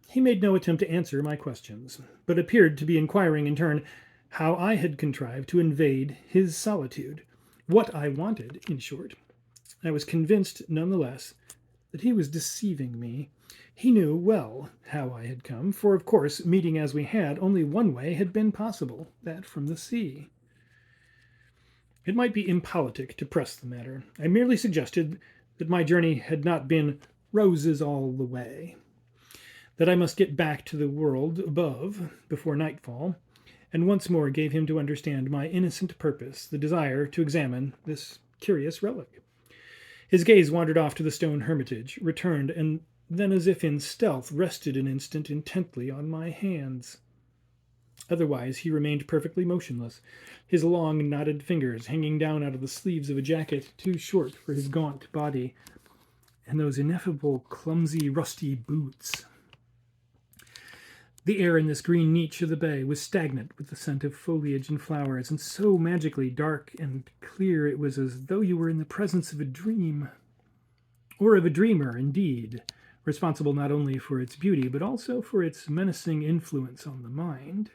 He made no attempt to answer my questions, but appeared to be inquiring in turn how I had contrived to invade his solitude, what I wanted, in short. I was convinced, none the less, that he was deceiving me. He knew well how I had come, for of course, meeting as we had, only one way had been possible, that from the sea. It might be impolitic to press the matter. I merely suggested that my journey had not been roses all the way, that I must get back to the world above before nightfall, and once more gave him to understand my innocent purpose, the desire to examine this curious relic. His gaze wandered off to the stone hermitage, returned, and then, as if in stealth, rested an instant intently on my hands. Otherwise, he remained perfectly motionless, his long, knotted fingers hanging down out of the sleeves of a jacket too short for his gaunt body, and those ineffable, clumsy, rusty boots. The air in this green niche of the bay was stagnant with the scent of foliage and flowers, and so magically dark and clear it was as though you were in the presence of a dream. Or of a dreamer, indeed, responsible not only for its beauty, but also for its menacing influence on the mind.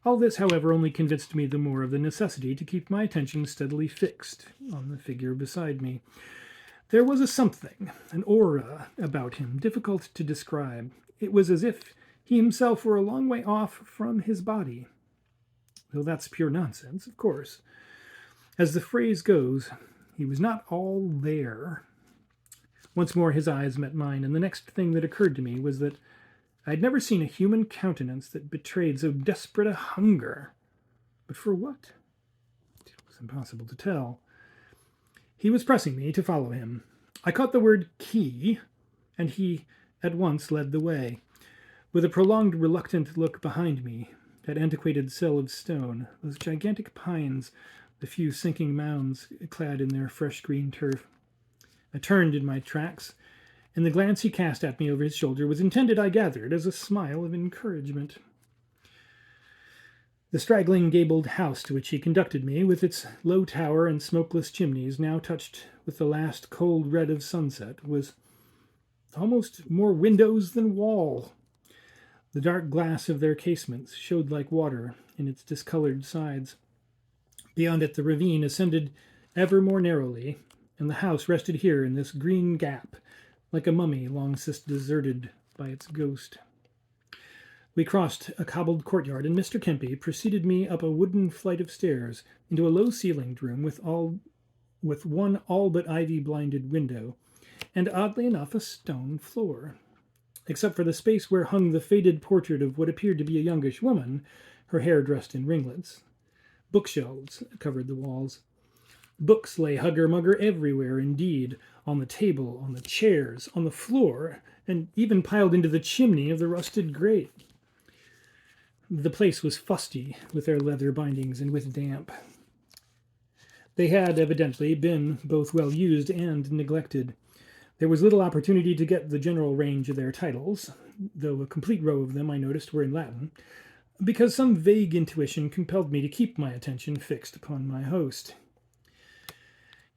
All this, however, only convinced me the more of the necessity to keep my attention steadily fixed on the figure beside me. There was a something, an aura about him, difficult to describe. It was as if he himself were a long way off from his body. Though that's pure nonsense, of course. As the phrase goes, he was not all there. Once more his eyes met mine, and the next thing that occurred to me was that I had never seen a human countenance that betrayed so desperate a hunger. But for what? It was impossible to tell. He was pressing me to follow him. I caught the word key, and he at once led the way. With a prolonged, reluctant look behind me, that antiquated cell of stone, those gigantic pines, the few sinking mounds clad in their fresh green turf. I turned in my tracks, and the glance he cast at me over his shoulder was intended, I gathered, as a smile of encouragement. The straggling gabled house to which he conducted me, with its low tower and smokeless chimneys now touched with the last cold red of sunset, was almost more windows than wall. The dark glass of their casements showed like water in its discolored sides. Beyond it the ravine ascended ever more narrowly, and the house rested here in this green gap, like a mummy long since deserted by its ghost. We crossed a cobbled courtyard, and Mr. Kempe preceded me up a wooden flight of stairs into a low-ceilinged room with one all but ivy-blinded window, and oddly enough a stone floor. Except for the space where hung the faded portrait of what appeared to be a youngish woman, her hair dressed in ringlets. Bookshelves covered the walls. Books lay hugger-mugger everywhere, indeed, on the table, on the chairs, on the floor, and even piled into the chimney of the rusted grate. The place was fusty with their leather bindings and with damp. They had evidently been both well used and neglected. There was little opportunity to get the general range of their titles, though a complete row of them I noticed were in Latin, because some vague intuition compelled me to keep my attention fixed upon my host.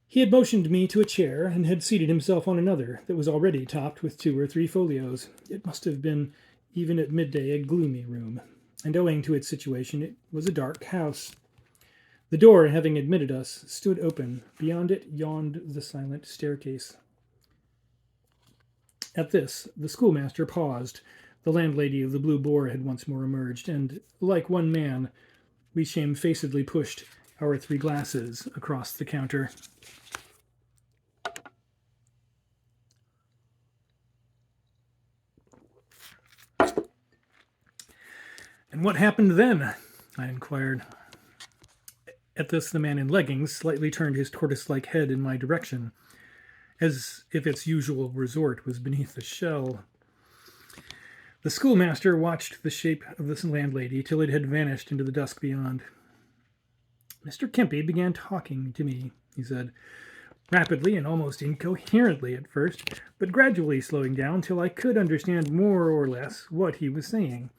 He had motioned me to a chair and had seated himself on another that was already topped with 2 or 3 folios. It must have been, even at midday, a gloomy room, and owing to its situation, it was a dark house. The door, having admitted us, stood open. Beyond it yawned the silent staircase. At this, the schoolmaster paused. The landlady of the Blue Boar had once more emerged, and, like one man, we shamefacedly pushed our 3 glasses across the counter. "And what happened then?" I inquired. At this, the man in leggings slightly turned his tortoise-like head in my direction, as if its usual resort was beneath the shell. The schoolmaster watched the shape of this landlady till it had vanished into the dusk beyond. "Mr. Kempe began talking to me," he said, "rapidly and almost incoherently at first, but gradually slowing down till I could understand more or less what he was saying.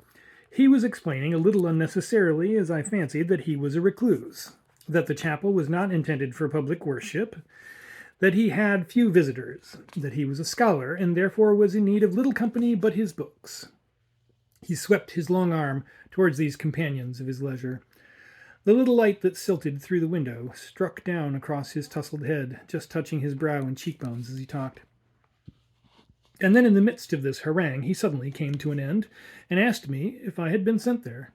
He was explaining a little unnecessarily, as I fancied, that he was a recluse, that the chapel was not intended for public worship, that he had few visitors, that he was a scholar, and therefore was in need of little company but his books." He swept his long arm towards these companions of his leisure. The little light that silted through the window struck down across his tousled head, just touching his brow and cheekbones as he talked. And then in the midst of this harangue he suddenly came to an end, and asked me if I had been sent there.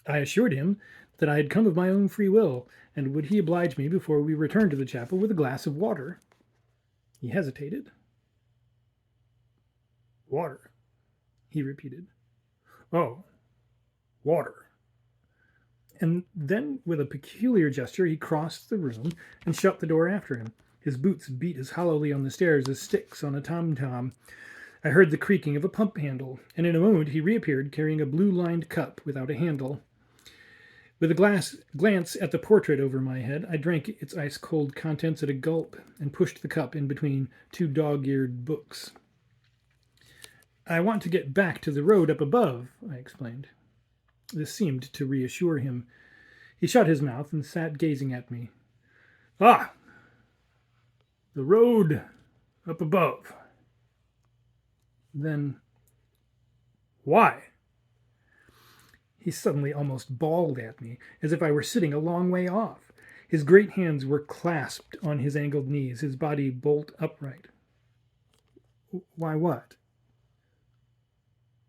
I assured him that I had come of my own free will, and would he oblige me before we returned to the chapel with a glass of water. He hesitated. "Water," he repeated. "Oh, water." And then, with a peculiar gesture, he crossed the room and shut the door after him. His boots beat as hollowly on the stairs as sticks on a tom-tom. I heard the creaking of a pump handle, and in a moment he reappeared carrying a blue-lined cup without a handle. With a glance at the portrait over my head, I drank its ice-cold contents at a gulp and pushed the cup in between 2 dog-eared books. "I want to get back to the road up above," I explained. This seemed to reassure him. He shut his mouth and sat gazing at me. "Ah, the road up above. Then why?" He suddenly almost bawled at me, as if I were sitting a long way off. His great hands were clasped on his angled knees, his body bolt upright. "Why what?"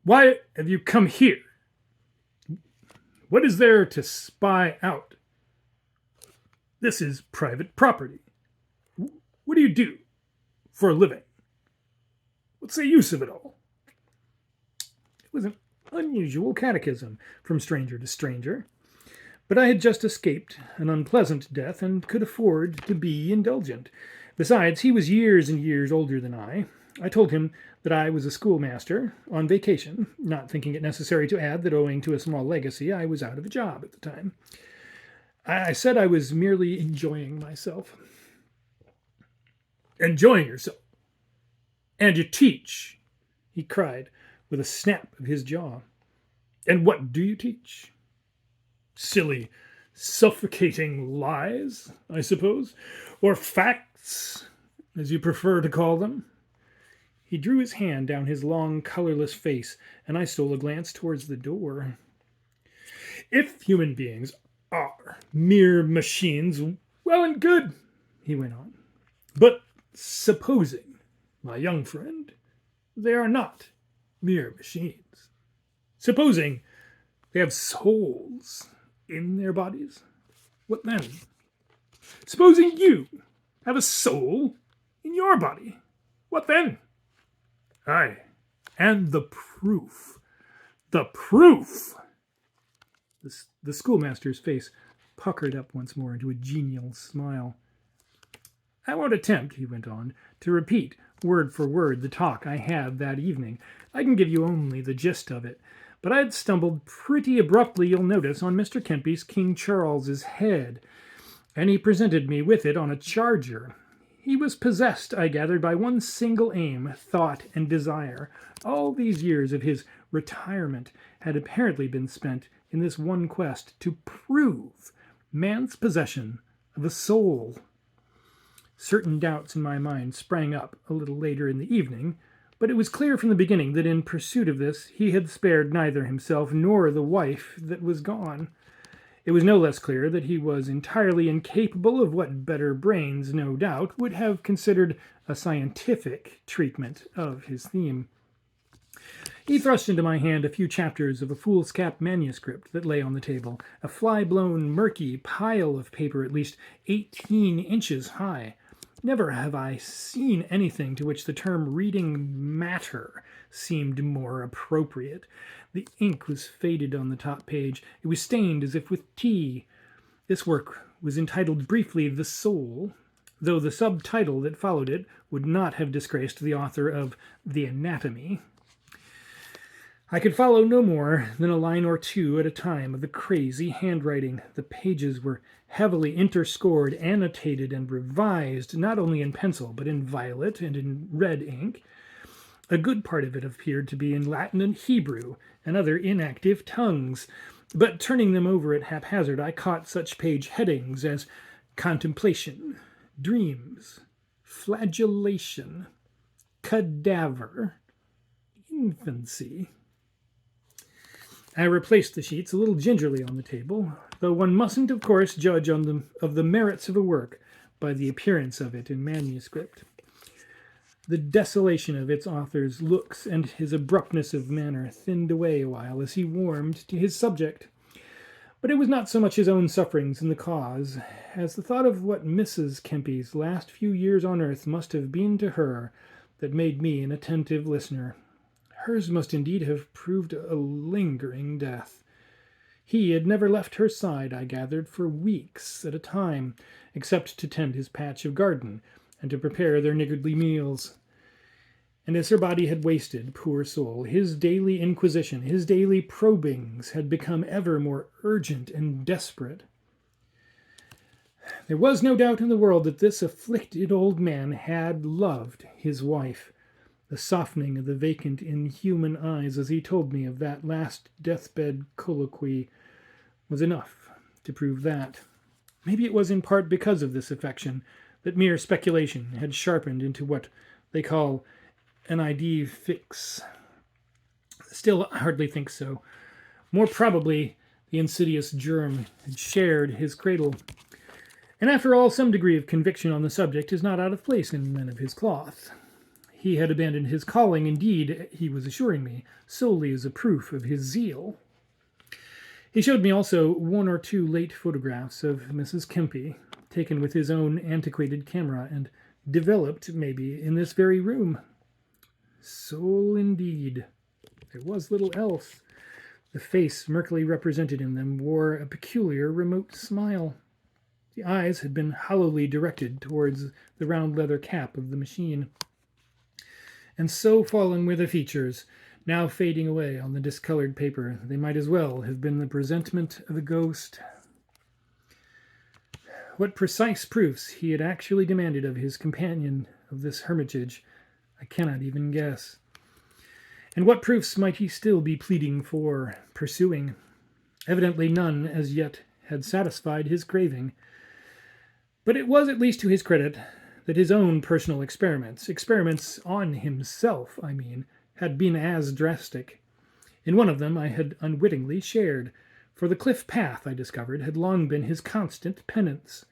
"Why have you come here? What is there to spy out? This is private property. What do you do for a living? What's the use of it all?" It was an unusual catechism from stranger to stranger, but I had just escaped an unpleasant death and could afford to be indulgent. Besides, he was years and years older than I. I told him that I was a schoolmaster on vacation, not thinking it necessary to add that owing to a small legacy I was out of a job at the time. I said I was merely enjoying myself. "Enjoying yourself? And you teach, he cried with a snap of his jaw. And what do you teach? Silly, suffocating lies, I suppose, or facts, as you prefer to call them. He drew his hand down his long, colorless face, and I stole a glance towards the door. If human beings are mere machines, well and good, he went on. But supposing, my young friend, they are not mere machines. Supposing they have souls in their bodies, what then? Supposing you have a soul in your body, what then? Aye, and the proof. The proof! The schoolmaster's face puckered up once more into a genial smile. I won't attempt, he went on, to repeat word for word the talk I had that evening. I can give you only the gist of it. But I had stumbled pretty abruptly, you'll notice, on Mr. Kempe's King Charles's head, and he presented me with it on a charger. He was possessed, I gathered, by one single aim, thought, and desire. All these years of his retirement had apparently been spent in this one quest to prove man's possession of a soul. Certain doubts in my mind sprang up a little later in the evening, but it was clear from the beginning that in pursuit of this he had spared neither himself nor the wife that was gone. It was no less clear that he was entirely incapable of what better brains, no doubt, would have considered a scientific treatment of his theme. He thrust into my hand a few chapters of a foolscap manuscript that lay on the table, a fly-blown, murky pile of paper at least 18 inches high. Never have I seen anything to which the term reading matter seemed more appropriate. The ink was faded on the top page. It was stained as if with tea. This work was entitled briefly The Soul, though the subtitle that followed it would not have disgraced the author of The Anatomy. I could follow no more than a line or two at a time of the crazy handwriting. The pages were heavily interscored, annotated, and revised, not only in pencil, but in violet and in red ink. A good part of it appeared to be in Latin and Hebrew, and other inactive tongues. But turning them over at haphazard, I caught such page headings as contemplation, dreams, flagellation, cadaver, infancy. I replaced the sheets a little gingerly on the table, though one mustn't, of course, judge of the merits of a work by the appearance of it in manuscript. The desolation of its author's looks and his abruptness of manner thinned away a while as he warmed to his subject. But it was not so much his own sufferings in the cause as the thought of what Mrs. Kempe's last few years on earth must have been to her that made me an attentive listener. Hers must indeed have proved a lingering death. He had never left her side, I gathered, for weeks at a time, except to tend his patch of garden and to prepare their niggardly meals. And as her body had wasted, poor soul, his daily inquisition, his daily probings had become ever more urgent and desperate. There was no doubt in the world that this afflicted old man had loved his wife. The softening of the vacant, inhuman eyes as he told me of that last deathbed colloquy was enough to prove that. Maybe it was in part because of this affection that mere speculation had sharpened into what they call an idée fixe. Still, I hardly think so. More probably, the insidious germ had shared his cradle. And after all, some degree of conviction on the subject is not out of place in men of his cloth. He had abandoned his calling, indeed, he was assuring me, solely as a proof of his zeal. He showed me also one or two late photographs of Mrs. Kempe, taken with his own antiquated camera, and developed, maybe, in this very room. Soul, indeed. There was little else. The face murkily represented in them wore a peculiar, remote smile. The eyes had been hollowly directed towards the round leather cap of the machine. And so fallen were the features, now fading away on the discolored paper, they might as well have been the presentment of a ghost. What precise proofs he had actually demanded of his companion of this hermitage, I cannot even guess. And what proofs might he still be pleading for, pursuing? Evidently none as yet had satisfied his craving. But it was at least to his credit that his own personal experiments on himself, I mean, had been as drastic. In one of them I had unwittingly shared, for the cliff path, I discovered, had long been his constant penance.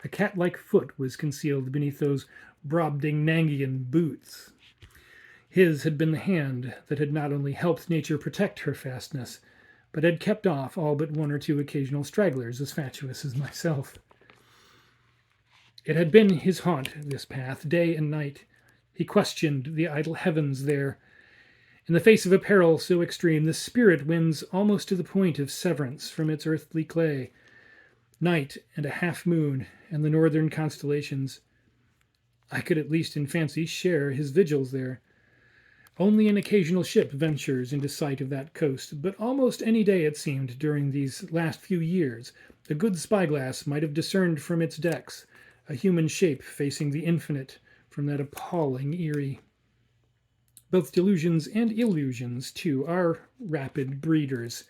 A cat-like foot was concealed beneath those Brobdingnagian boots. His had been the hand that had not only helped nature protect her fastness, but had kept off all but one or two occasional stragglers as fatuous as myself. It had been his haunt, this path, day and night. He questioned the idle heavens there. In the face of a peril so extreme, the spirit wins almost to the point of severance from its earthly clay. Night and a half-moon and the northern constellations. I could at least in fancy share his vigils there. Only an occasional ship ventures into sight of that coast, but almost any day, it seemed, during these last few years, a good spyglass might have discerned from its decks a human shape facing the infinite from that appalling eyrie. Both delusions and illusions, too, are rapid breeders.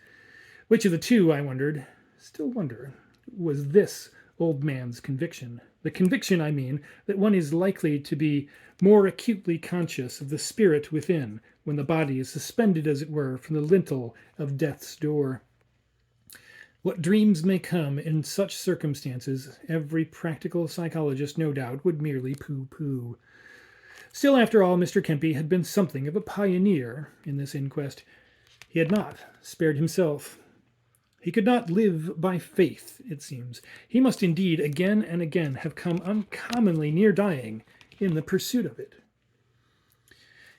Which of the two, I wondered, still wonder, was this old man's conviction? The conviction, I mean, that one is likely to be more acutely conscious of the spirit within when the body is suspended, as it were, from the lintel of death's door. What dreams may come in such circumstances, every practical psychologist, no doubt, would merely pooh-pooh. Still, after all, Mr. Kempe had been something of a pioneer in this inquest. He had not spared himself. He could not live by faith, it seems. He must indeed again and again have come uncommonly near dying in the pursuit of it.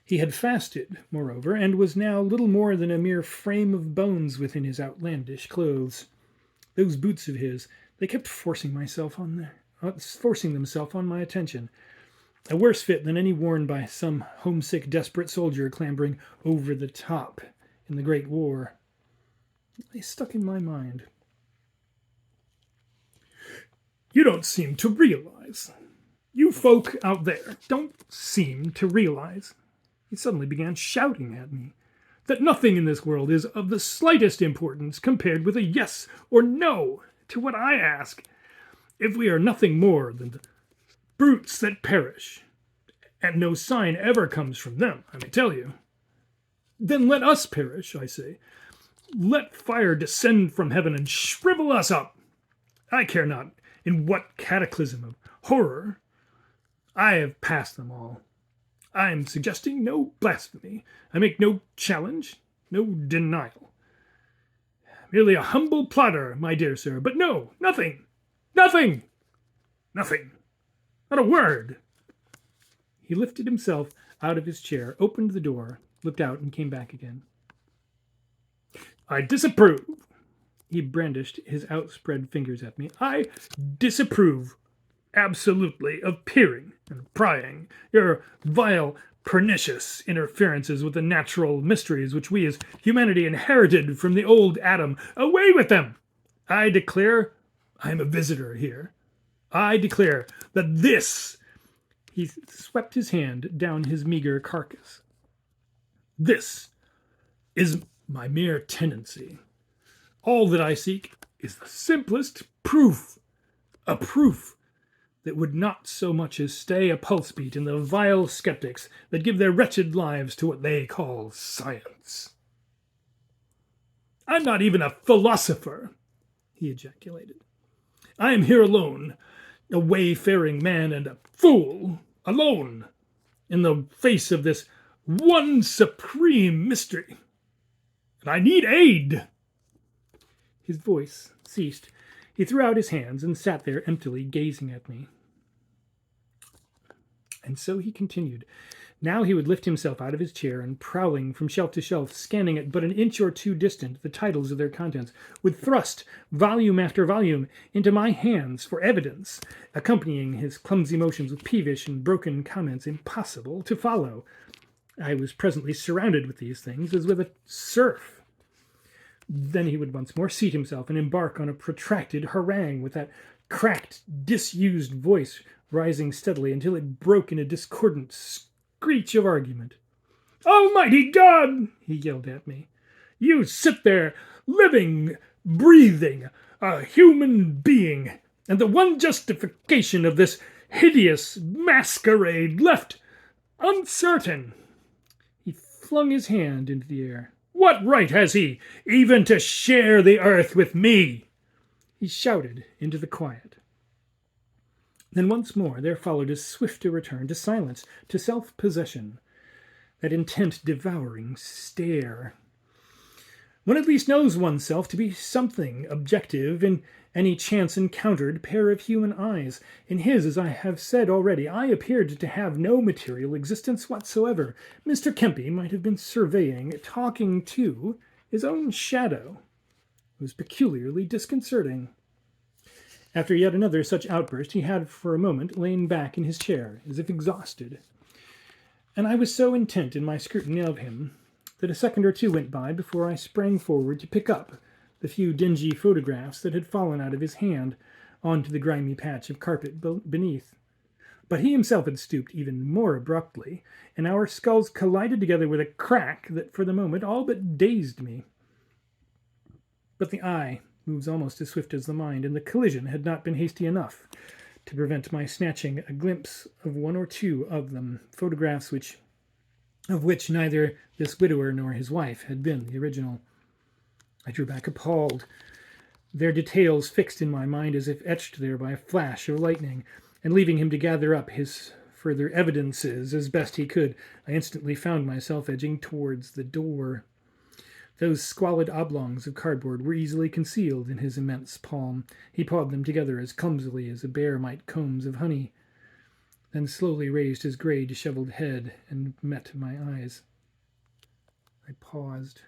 He had fasted, moreover, and was now little more than a mere frame of bones within his outlandish clothes. Those boots of his, they kept forcing themselves on my attention. A worse fit than any worn by some homesick, desperate soldier clambering over the top in the Great War. They stuck in my mind. You don't seem to realize. You folk out there don't seem to realize. He suddenly began shouting at me that nothing in this world is of the slightest importance compared with a yes or no to what I ask. If we are nothing more than the brutes that perish, and no sign ever comes from them, I may tell you, then let us perish, I say. Let fire descend from heaven and shrivel us up. I care not in what cataclysm of horror. I have passed them all. I am suggesting no blasphemy. I make no challenge, no denial. Merely a humble plotter, my dear sir. But no, nothing. Nothing. Nothing. Not a word. He lifted himself out of his chair, opened the door, looked out, and came back again. I disapprove. He brandished his outspread fingers at me. I disapprove absolutely of peering and prying, your vile, pernicious interferences with the natural mysteries which we as humanity inherited from the old Adam. Away with them! I declare I am a visitor here. I declare that this... He swept his hand down his meager carcass. This is my mere tendency. All that I seek is the simplest proof. A proof that would not so much as stay a pulse beat in the vile skeptics that give their wretched lives to what they call science. I'm not even a philosopher, he ejaculated. I am here alone, a wayfaring man and a fool, alone, in the face of this one supreme mystery. And I need aid. His voice ceased. He threw out his hands and sat there emptily gazing at me. And so he continued. Now he would lift himself out of his chair and, prowling from shelf to shelf, scanning at but an inch or two distant the titles of their contents, would thrust volume after volume into my hands for evidence, accompanying his clumsy motions with peevish and broken comments impossible to follow. I was presently surrounded with these things as with a surf. Then he would once more seat himself and embark on a protracted harangue with that cracked, disused voice rising steadily until it broke in a discordant screech of argument. "Almighty God!" he yelled at me. "You sit there, living, breathing, a human being, and the one justification of this hideous masquerade left uncertain." He flung his hand into the air. "What right has he even to share the earth with me?" he shouted into the quiet. Then once more there followed as swift a return to silence, to self-possession, that intent devouring stare. One at least knows oneself to be something objective in any chance-encountered pair of human eyes. In his, as I have said already, I appeared to have no material existence whatsoever. Mr. Kempe might have been surveying, talking to, his own shadow. It was peculiarly disconcerting. After yet another such outburst, he had for a moment lain back in his chair, as if exhausted. And I was so intent in my scrutiny of him that a second or two went by before I sprang forward to pick up the few dingy photographs that had fallen out of his hand onto the grimy patch of carpet beneath. But he himself had stooped even more abruptly, and our skulls collided together with a crack that for the moment all but dazed me. But the eye moves almost as swift as the mind, and the collision had not been hasty enough to prevent my snatching a glimpse of one or two of them, photographs of which neither this widower nor his wife had been the original. I drew back appalled, their details fixed in my mind as if etched there by a flash of lightning, and leaving him to gather up his further evidences as best he could, I instantly found myself edging towards the door. Those squalid oblongs of cardboard were easily concealed in his immense palm. He pawed them together as clumsily as a bear might combs of honey, then slowly raised his grey, disheveled head and met my eyes. I paused.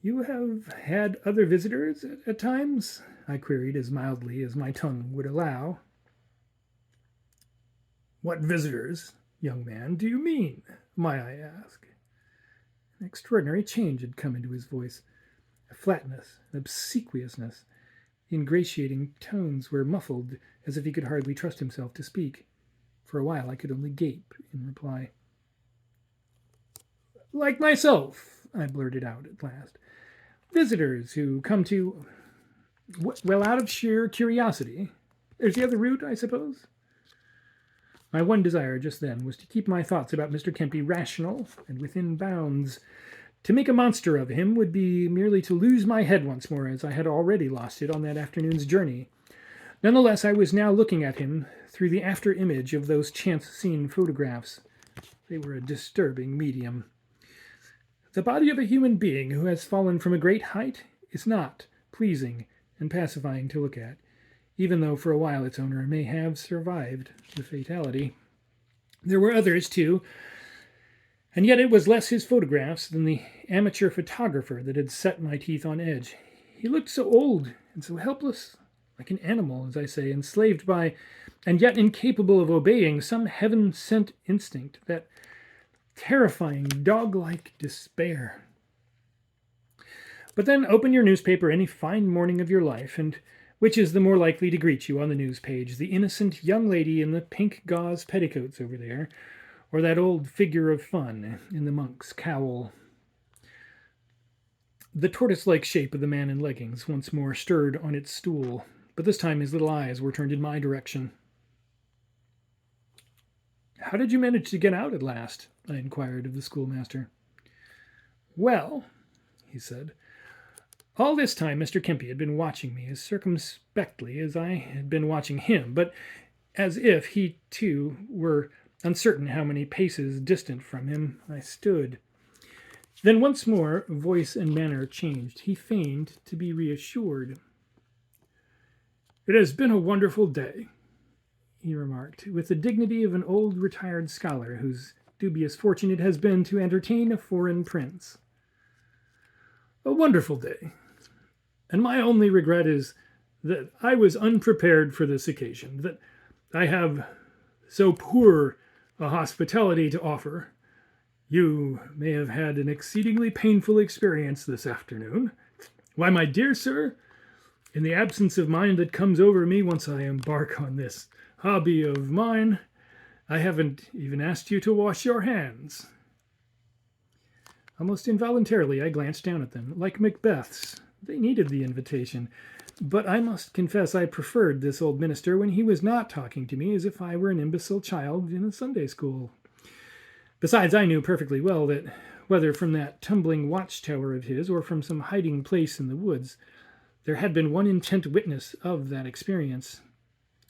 "You have had other visitors at times?" I queried as mildly as my tongue would allow. "What visitors, young man, do you mean, may I ask?" An extraordinary change had come into his voice, a flatness, an obsequiousness. The ingratiating tones were muffled, as if he could hardly trust himself to speak. For a while I could only gape in reply. "Like myself," I blurted out at last. "Visitors who come to, well, out of sheer curiosity. There's the other route, I suppose?" My one desire just then was to keep my thoughts about Mr. Kempe rational and within bounds. To make a monster of him would be merely to lose my head once more, as I had already lost it on that afternoon's journey. Nonetheless, I was now looking at him through the after-image of those chance-seen photographs. They were a disturbing medium. The body of a human being who has fallen from a great height is not pleasing and pacifying to look at, even though for a while its owner may have survived the fatality. There were others, too, and yet it was less his photographs than the amateur photographer that had set my teeth on edge. He looked so old and so helpless, like an animal, as I say, enslaved by, and yet incapable of obeying, some heaven-sent instinct, that terrifying, dog-like despair. But then open your newspaper any fine morning of your life, and which is the more likely to greet you on the news page, the innocent young lady in the pink gauze petticoats over there, or that old figure of fun in the monk's cowl? The tortoise-like shape of the man in leggings once more stirred on its stool, but this time his little eyes were turned in my direction. "How did you manage to get out at last?" I inquired of the schoolmaster. "Well," he said, "all this time Mr. Kempe had been watching me as circumspectly as I had been watching him, but as if he, too, were uncertain how many paces distant from him I stood. Then once more voice and manner changed. He feigned to be reassured. "It has been a wonderful day," he remarked, with the dignity of an old retired scholar whose dubious fortune it has been to entertain a foreign prince. "A wonderful day. And my only regret is that I was unprepared for this occasion, that I have so poor a hospitality to offer. You may have had an exceedingly painful experience this afternoon. Why, my dear sir, in the absence of mind that comes over me once I embark on this hobby of mine, I haven't even asked you to wash your hands." Almost involuntarily, I glanced down at them. Like Macbeth's, they needed the invitation. But I must confess I preferred this old minister when he was not talking to me as if I were an imbecile child in a Sunday school. Besides, I knew perfectly well that, whether from that tumbling watchtower of his or from some hiding place in the woods, there had been one intent witness of that experience.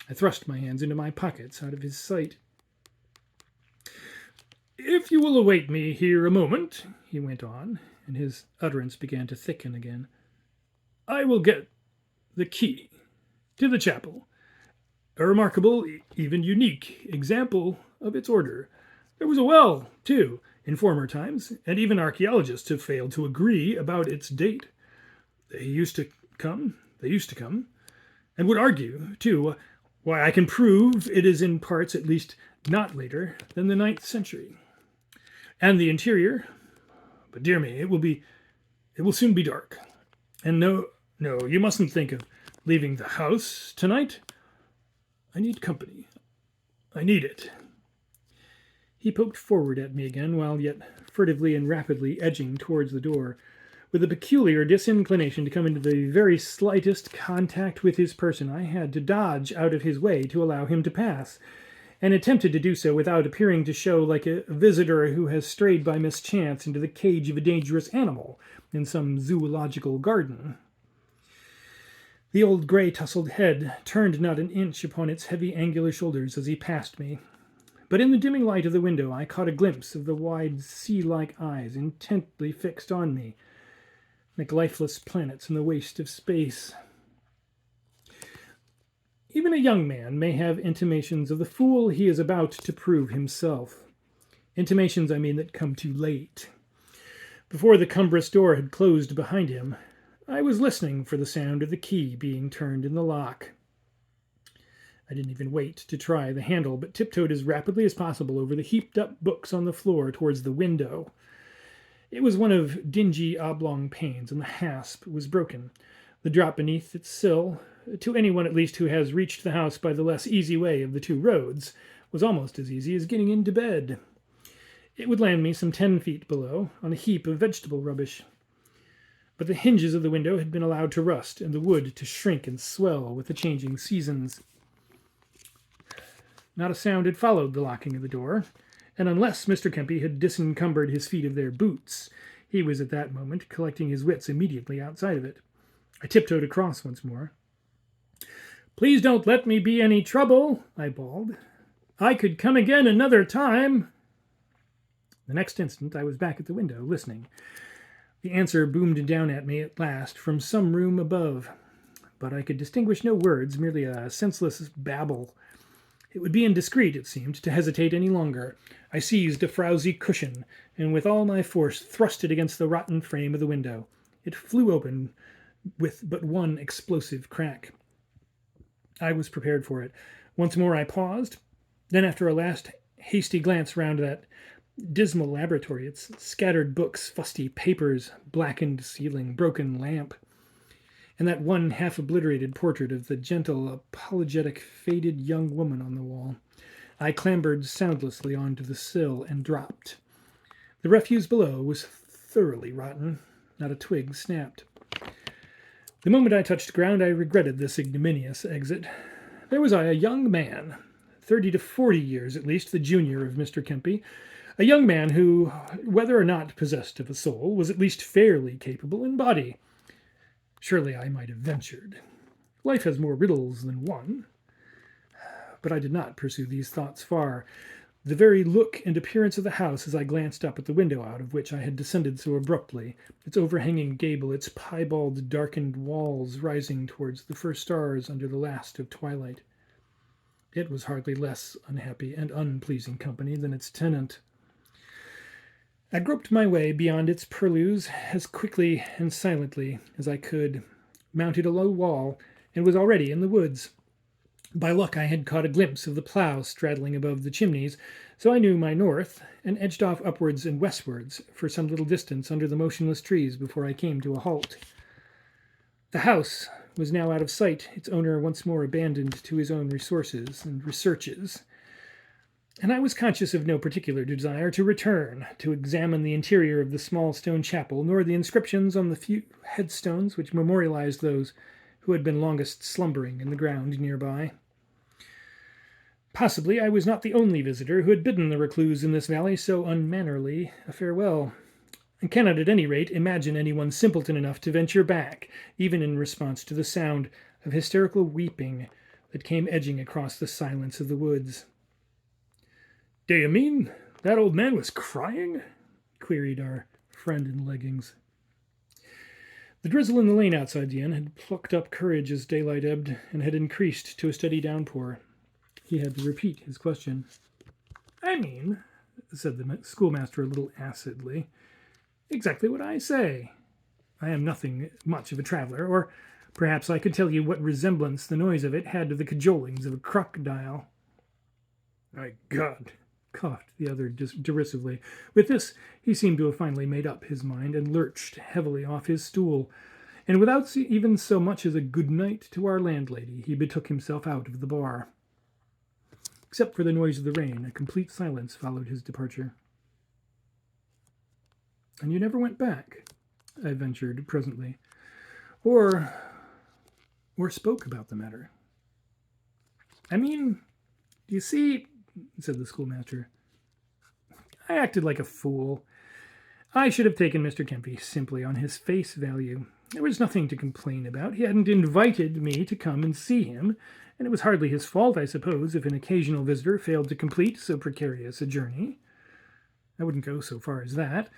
I thrust my hands into my pockets out of his sight. "If you will await me here a moment," he went on, and his utterance began to thicken again, "I will get the key to the chapel. A remarkable, even unique, example of its order. There was a well, too, in former times, and even archaeologists have failed to agree about its date. They used to come, and would argue, too, why I can prove it is in parts at least not later than the 9th century. And the interior, but dear me, it will soon be dark. And no, you mustn't think of leaving the house tonight. I need company. I need it." He poked forward at me again, while yet furtively and rapidly edging towards the door, with a peculiar disinclination to come into the very slightest contact with his person. I had to dodge out of his way to allow him to pass, and attempted to do so without appearing to show like a visitor who has strayed by mischance into the cage of a dangerous animal in some zoological garden. The old grey-tousled head turned not an inch upon its heavy angular shoulders as he passed me, but in the dimming light of the window I caught a glimpse of the wide sea-like eyes intently fixed on me, like lifeless planets in the waste of space. Even a young man may have intimations of the fool he is about to prove himself. Intimations, I mean, that come too late. Before the cumbrous door had closed behind him, I was listening for the sound of the key being turned in the lock. I didn't even wait to try the handle, but tiptoed as rapidly as possible over the heaped-up books on the floor towards the window. It was one of dingy oblong panes, and the hasp was broken. The drop beneath its sill, to anyone at least who has reached the house by the less easy way of the two roads, was almost as easy as getting into bed. It would land me some 10 feet below, on a heap of vegetable rubbish. But the hinges of the window had been allowed to rust, and the wood to shrink and swell with the changing seasons. Not a sound had followed the locking of the door, and unless Mr. Kempe had disencumbered his feet of their boots, he was at that moment collecting his wits immediately outside of it. I tiptoed across once more. "Please don't let me be any trouble," I bawled. "I could come again another time." The next instant I was back at the window, listening. The answer boomed down at me at last from some room above, but I could distinguish no words, merely a senseless babble. It would be indiscreet, it seemed, to hesitate any longer. I seized a frowsy cushion, and with all my force thrust it against the rotten frame of the window. It flew open with but one explosive crack. I was prepared for it. Once more I paused. Then, after a last hasty glance round that dismal laboratory, its scattered books, fusty papers, blackened ceiling, broken lamp, and that one half-obliterated portrait of the gentle, apologetic, faded young woman on the wall, I clambered soundlessly onto the sill and dropped. The refuse below was thoroughly rotten. Not a twig snapped. The moment I touched ground, I regretted this ignominious exit. There was I, a young man, 30 to 40 years at least, the junior of Mr. Kempe, a young man who, whether or not possessed of a soul, was at least fairly capable in body. Surely I might have ventured. Life has more riddles than one. But I did not pursue these thoughts far. The very look and appearance of the house as I glanced up at the window out of which I had descended so abruptly, its overhanging gable, its piebald darkened walls rising towards the first stars under the last of twilight. It was hardly less unhappy and unpleasing company than its tenant. I groped my way beyond its purlieus as quickly and silently as I could, mounted a low wall, and was already in the woods. By luck I had caught a glimpse of the plough straddling above the chimneys, so I knew my north, and edged off upwards and westwards for some little distance under the motionless trees before I came to a halt. The house was now out of sight, its owner once more abandoned to his own resources and researches. and I was conscious of no particular desire to return to examine the interior of the small stone chapel, nor the inscriptions on the few headstones which memorialized those who had been longest slumbering in the ground nearby. Possibly I was not the only visitor who had bidden the recluse in this valley so unmannerly a farewell. I cannot at any rate imagine anyone simpleton enough to venture back, even in response to the sound of hysterical weeping that came edging across the silence of the woods. "Do you mean that old man was crying?" queried our friend in leggings. The drizzle in the lane outside the inn had plucked up courage as daylight ebbed, and had increased to a steady downpour. He had to repeat his question. "I mean," said the schoolmaster a little acidly, "exactly what I say. I am nothing much of a traveler, or perhaps I could tell you what resemblance the noise of it had to the cajolings of a crocodile." "My God!" coughed the other derisively. With this, he seemed to have finally made up his mind, and lurched heavily off his stool, and without even so much as a good night to our landlady, he betook himself out of the bar. Except for the noise of the rain, a complete silence followed his departure. "And you never went back?" I ventured presently, or spoke about the matter. "I mean, you see," said the schoolmaster, "I acted like a fool. I should have taken Mr. Kempe simply on his face value. There was nothing to complain about. He hadn't invited me to come and see him, and it was hardly his fault, I suppose, if an occasional visitor failed to complete so precarious a journey. I wouldn't go so far as that.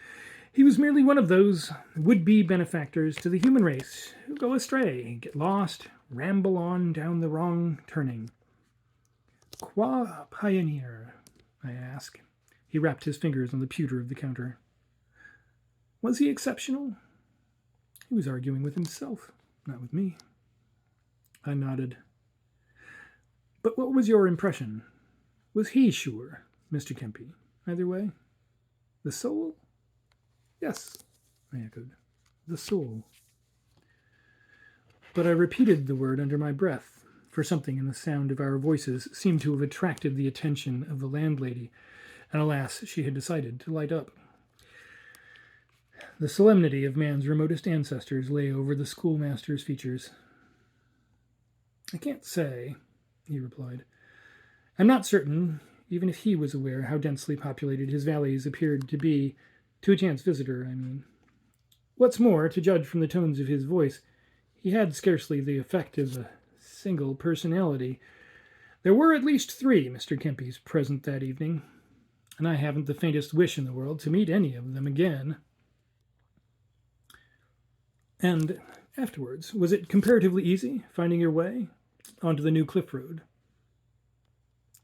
He was merely one of those would-be benefactors to the human race who go astray, get lost, ramble on down the wrong turning. Qua pioneer, I ask?" He rapped his fingers on the pewter of the counter. "Was he exceptional?" He was arguing with himself, not with me. I nodded. "But what was your impression? Was he sure, Mr. Kempe, either way? The soul?" "Yes," I echoed. "The soul." But I repeated the word under my breath, for something in the sound of our voices seemed to have attracted the attention of the landlady, and alas, she had decided to light up. The solemnity of man's remotest ancestors lay over the schoolmaster's features. "I can't say," he replied. "I'm not certain, even if he was aware how densely populated his valleys appeared to be, to a chance visitor, I mean. What's more, to judge from the tones of his voice, he had scarcely the effect of a single personality. There were at least 3 Mr. Kempes present that evening, and I haven't the faintest wish in the world to meet any of them again." "And afterwards, was it comparatively easy finding your way onto the new cliff road?"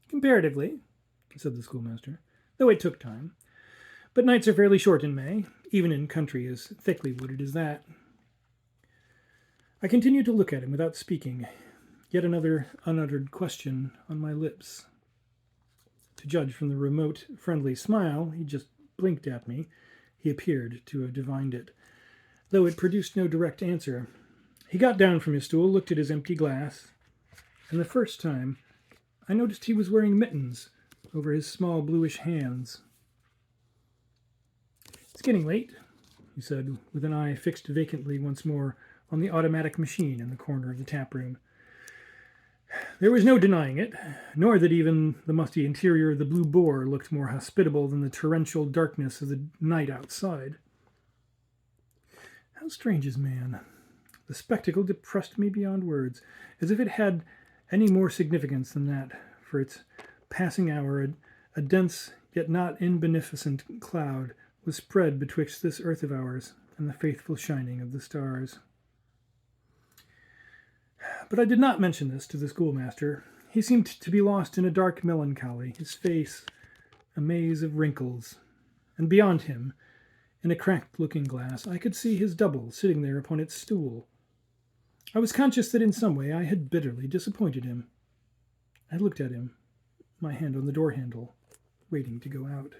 "Comparatively," said the schoolmaster, "though it took time. But nights are fairly short in May, even in country as thickly wooded as that." I continued to look at him without speaking, yet another unuttered question on my lips. To judge from the remote, friendly smile he just blinked at me, he appeared to have divined it, though it produced no direct answer. He got down from his stool, looked at his empty glass, and the first time I noticed he was wearing mittens over his small bluish hands. "It's getting late," he said, with an eye fixed vacantly once more on the automatic machine in the corner of the tap room. There was no denying it, nor that even the musty interior of the Blue Boar looked more hospitable than the torrential darkness of the night outside. How strange is man! The spectacle depressed me beyond words, as if it had any more significance than that. For its passing hour, a dense yet not inbeneficent cloud was spread betwixt this earth of ours and the faithful shining of the stars. But I did not mention this to the schoolmaster. He seemed to be lost in a dark melancholy, his face a maze of wrinkles, and beyond him, in a cracked looking-glass, I could see his double sitting there upon its stool. I was conscious that in some way I had bitterly disappointed him. I looked at him, my hand on the door handle, waiting to go out.